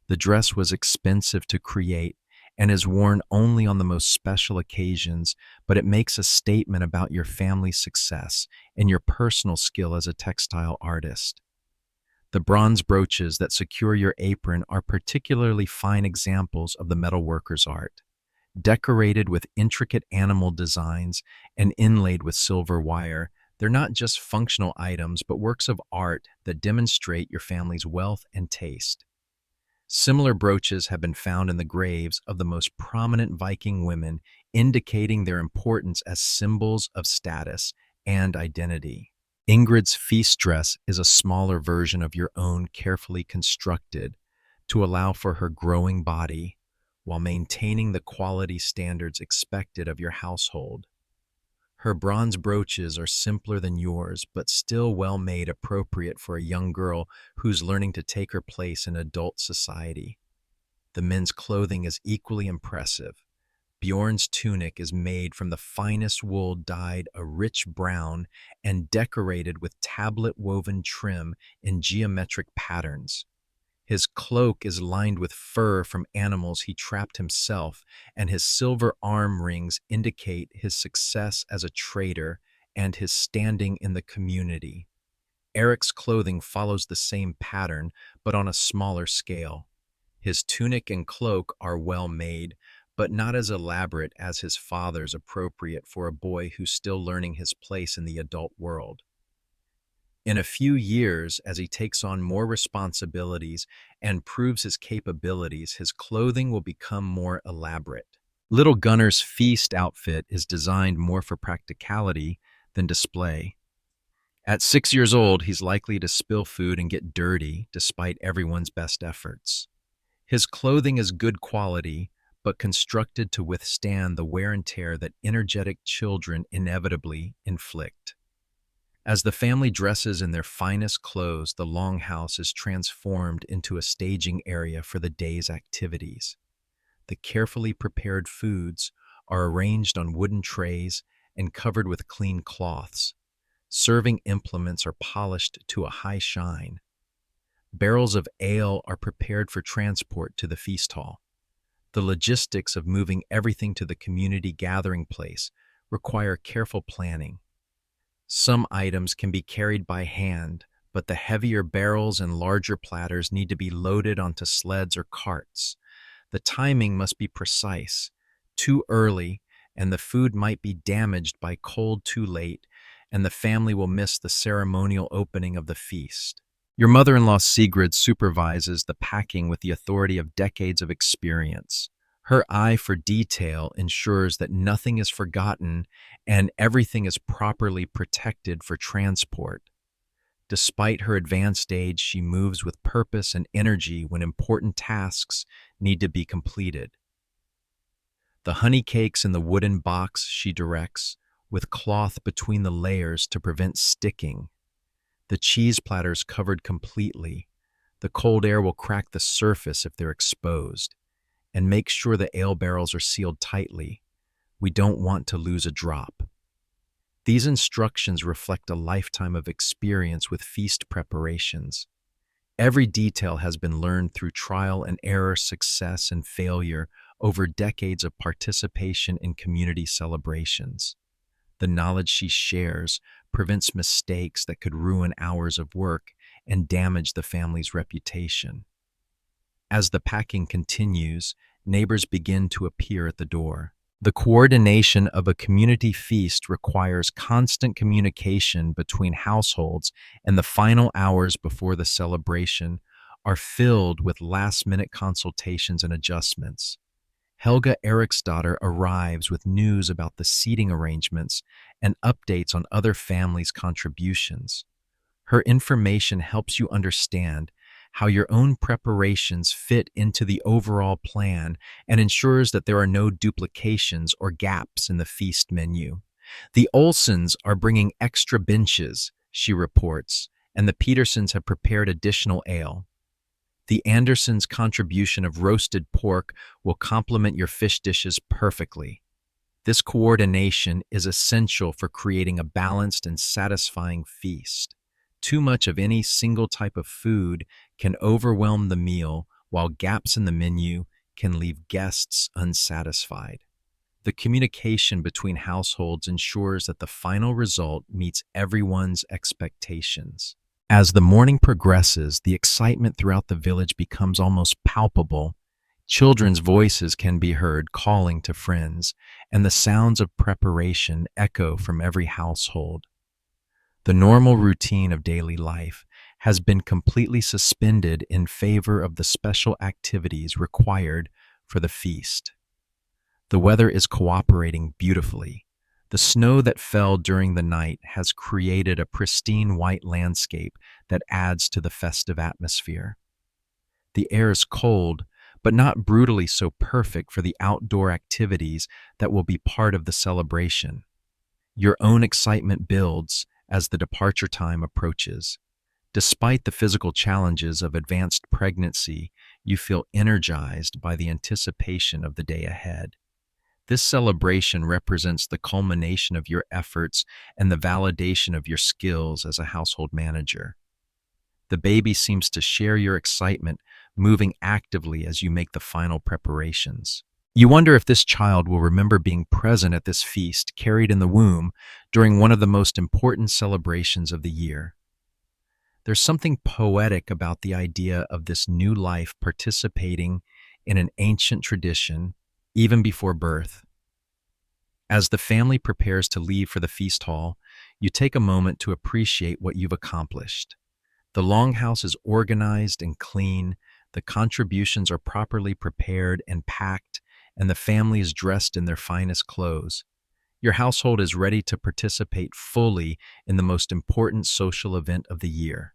The dress was expensive to create and is worn only on the most special occasions, but it makes a statement about your family's success and your personal skill as a textile artist. The bronze brooches that secure your apron are particularly fine examples of the metalworker's art. Decorated with intricate animal designs and inlaid with silver wire, they're not just functional items, but works of art that demonstrate your family's wealth and taste. Similar brooches have been found in the graves of the most prominent Viking women, indicating their importance as symbols of status and identity. Ingrid's feast dress is a smaller version of your own, carefully constructed to allow for her growing body while maintaining the quality standards expected of your household. Her bronze brooches are simpler than yours, but still well made, appropriate for a young girl who's learning to take her place in adult society. The men's clothing is equally impressive. Bjorn's tunic is made from the finest wool, dyed a rich brown and decorated with tablet-woven trim in geometric patterns. His cloak is lined with fur from animals he trapped himself, and his silver arm rings indicate his success as a trader and his standing in the community. Eric's clothing follows the same pattern, but on a smaller scale. His tunic and cloak are well made, but not as elaborate as his father's, appropriate for a boy who's still learning his place in the adult world. In a few years, as he takes on more responsibilities and proves his capabilities, his clothing will become more elaborate. Little Gunnar's feast outfit is designed more for practicality than display. At 6 years old, he's likely to spill food and get dirty despite everyone's best efforts. His clothing is good quality, but constructed to withstand the wear and tear that energetic children inevitably inflict. As the family dresses in their finest clothes, the longhouse is transformed into a staging area for the day's activities. The carefully prepared foods are arranged on wooden trays and covered with clean cloths. Serving implements are polished to a high shine. Barrels of ale are prepared for transport to the feast hall. The logistics of moving everything to the community gathering place require careful planning. Some items can be carried by hand, but the heavier barrels and larger platters need to be loaded onto sleds or carts. The timing must be precise. Too early, and the food might be damaged by cold too late, and the family will miss the ceremonial opening of the feast. Your mother-in-law Sigrid supervises the packing with the authority of decades of experience. Her eye for detail ensures that nothing is forgotten and everything is properly protected for transport. Despite her advanced age, she moves with purpose and energy when important tasks need to be completed. The honey cakes in the wooden box she directs, with cloth between the layers to prevent sticking. The cheese platters covered completely. The cold air will crack the surface if they're exposed, and make sure the ale barrels are sealed tightly. We don't want to lose a drop. These instructions reflect a lifetime of experience with feast preparations. Every detail has been learned through trial and error, success and failure over decades of participation in community celebrations. The knowledge she shares prevents mistakes that could ruin hours of work and damage the family's reputation. As the packing continues, neighbors begin to appear at the door. The coordination of a community feast requires constant communication between households, and the final hours before the celebration are filled with last-minute consultations and adjustments. Helga Eriksdotter arrives with news about the seating arrangements and updates on other families' contributions. Her information helps you understand how your own preparations fit into the overall plan and ensures that there are no duplications or gaps in the feast menu. The Olsons are bringing extra benches, she reports, and the Petersons have prepared additional ale. The Andersons' contribution of roasted pork will complement your fish dishes perfectly. This coordination is essential for creating a balanced and satisfying feast. Too much of any single type of food can overwhelm the meal, while gaps in the menu can leave guests unsatisfied. The communication between households ensures that the final result meets everyone's expectations. As the morning progresses, the excitement throughout the village becomes almost palpable. Children's voices can be heard calling to friends, and the sounds of preparation echo from every household. The normal routine of daily life has been completely suspended in favor of the special activities required for the feast. The weather is cooperating beautifully. The snow that fell during the night has created a pristine white landscape that adds to the festive atmosphere. The air is cold, but not brutally so perfect for the outdoor activities that will be part of the celebration. Your own excitement builds as the departure time approaches. Despite the physical challenges of advanced pregnancy, you feel energized by the anticipation of the day ahead. This celebration represents the culmination of your efforts and the validation of your skills as a household manager. The baby seems to share your excitement, moving actively as you make the final preparations. You wonder if this child will remember being present at this feast carried in the womb during one of the most important celebrations of the year. There's something poetic about the idea of this new life participating in an ancient tradition even before birth. As the family prepares to leave for the feast hall, you take a moment to appreciate what you've accomplished. The longhouse is organized and clean, the contributions are properly prepared and packed, and the family is dressed in their finest clothes. Your household is ready to participate fully in the most important social event of the year.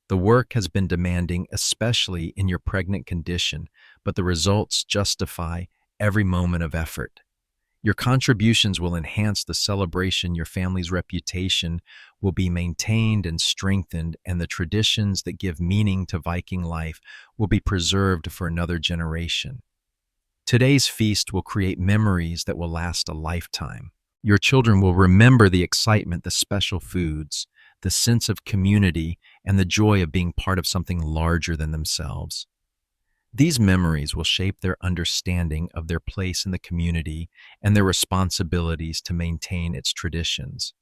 The work has been demanding, especially in your pregnant condition, but the results justify every moment of effort. Your contributions will enhance the celebration, your family's reputation will be maintained and strengthened, and the traditions that give meaning to Viking life will be preserved for another generation. Today's feast will create memories that will last a lifetime. Your children will remember the excitement, the special foods, the sense of community, and the joy of being part of something larger than themselves. These memories will shape their understanding of their place in the community and their responsibilities to maintain its traditions.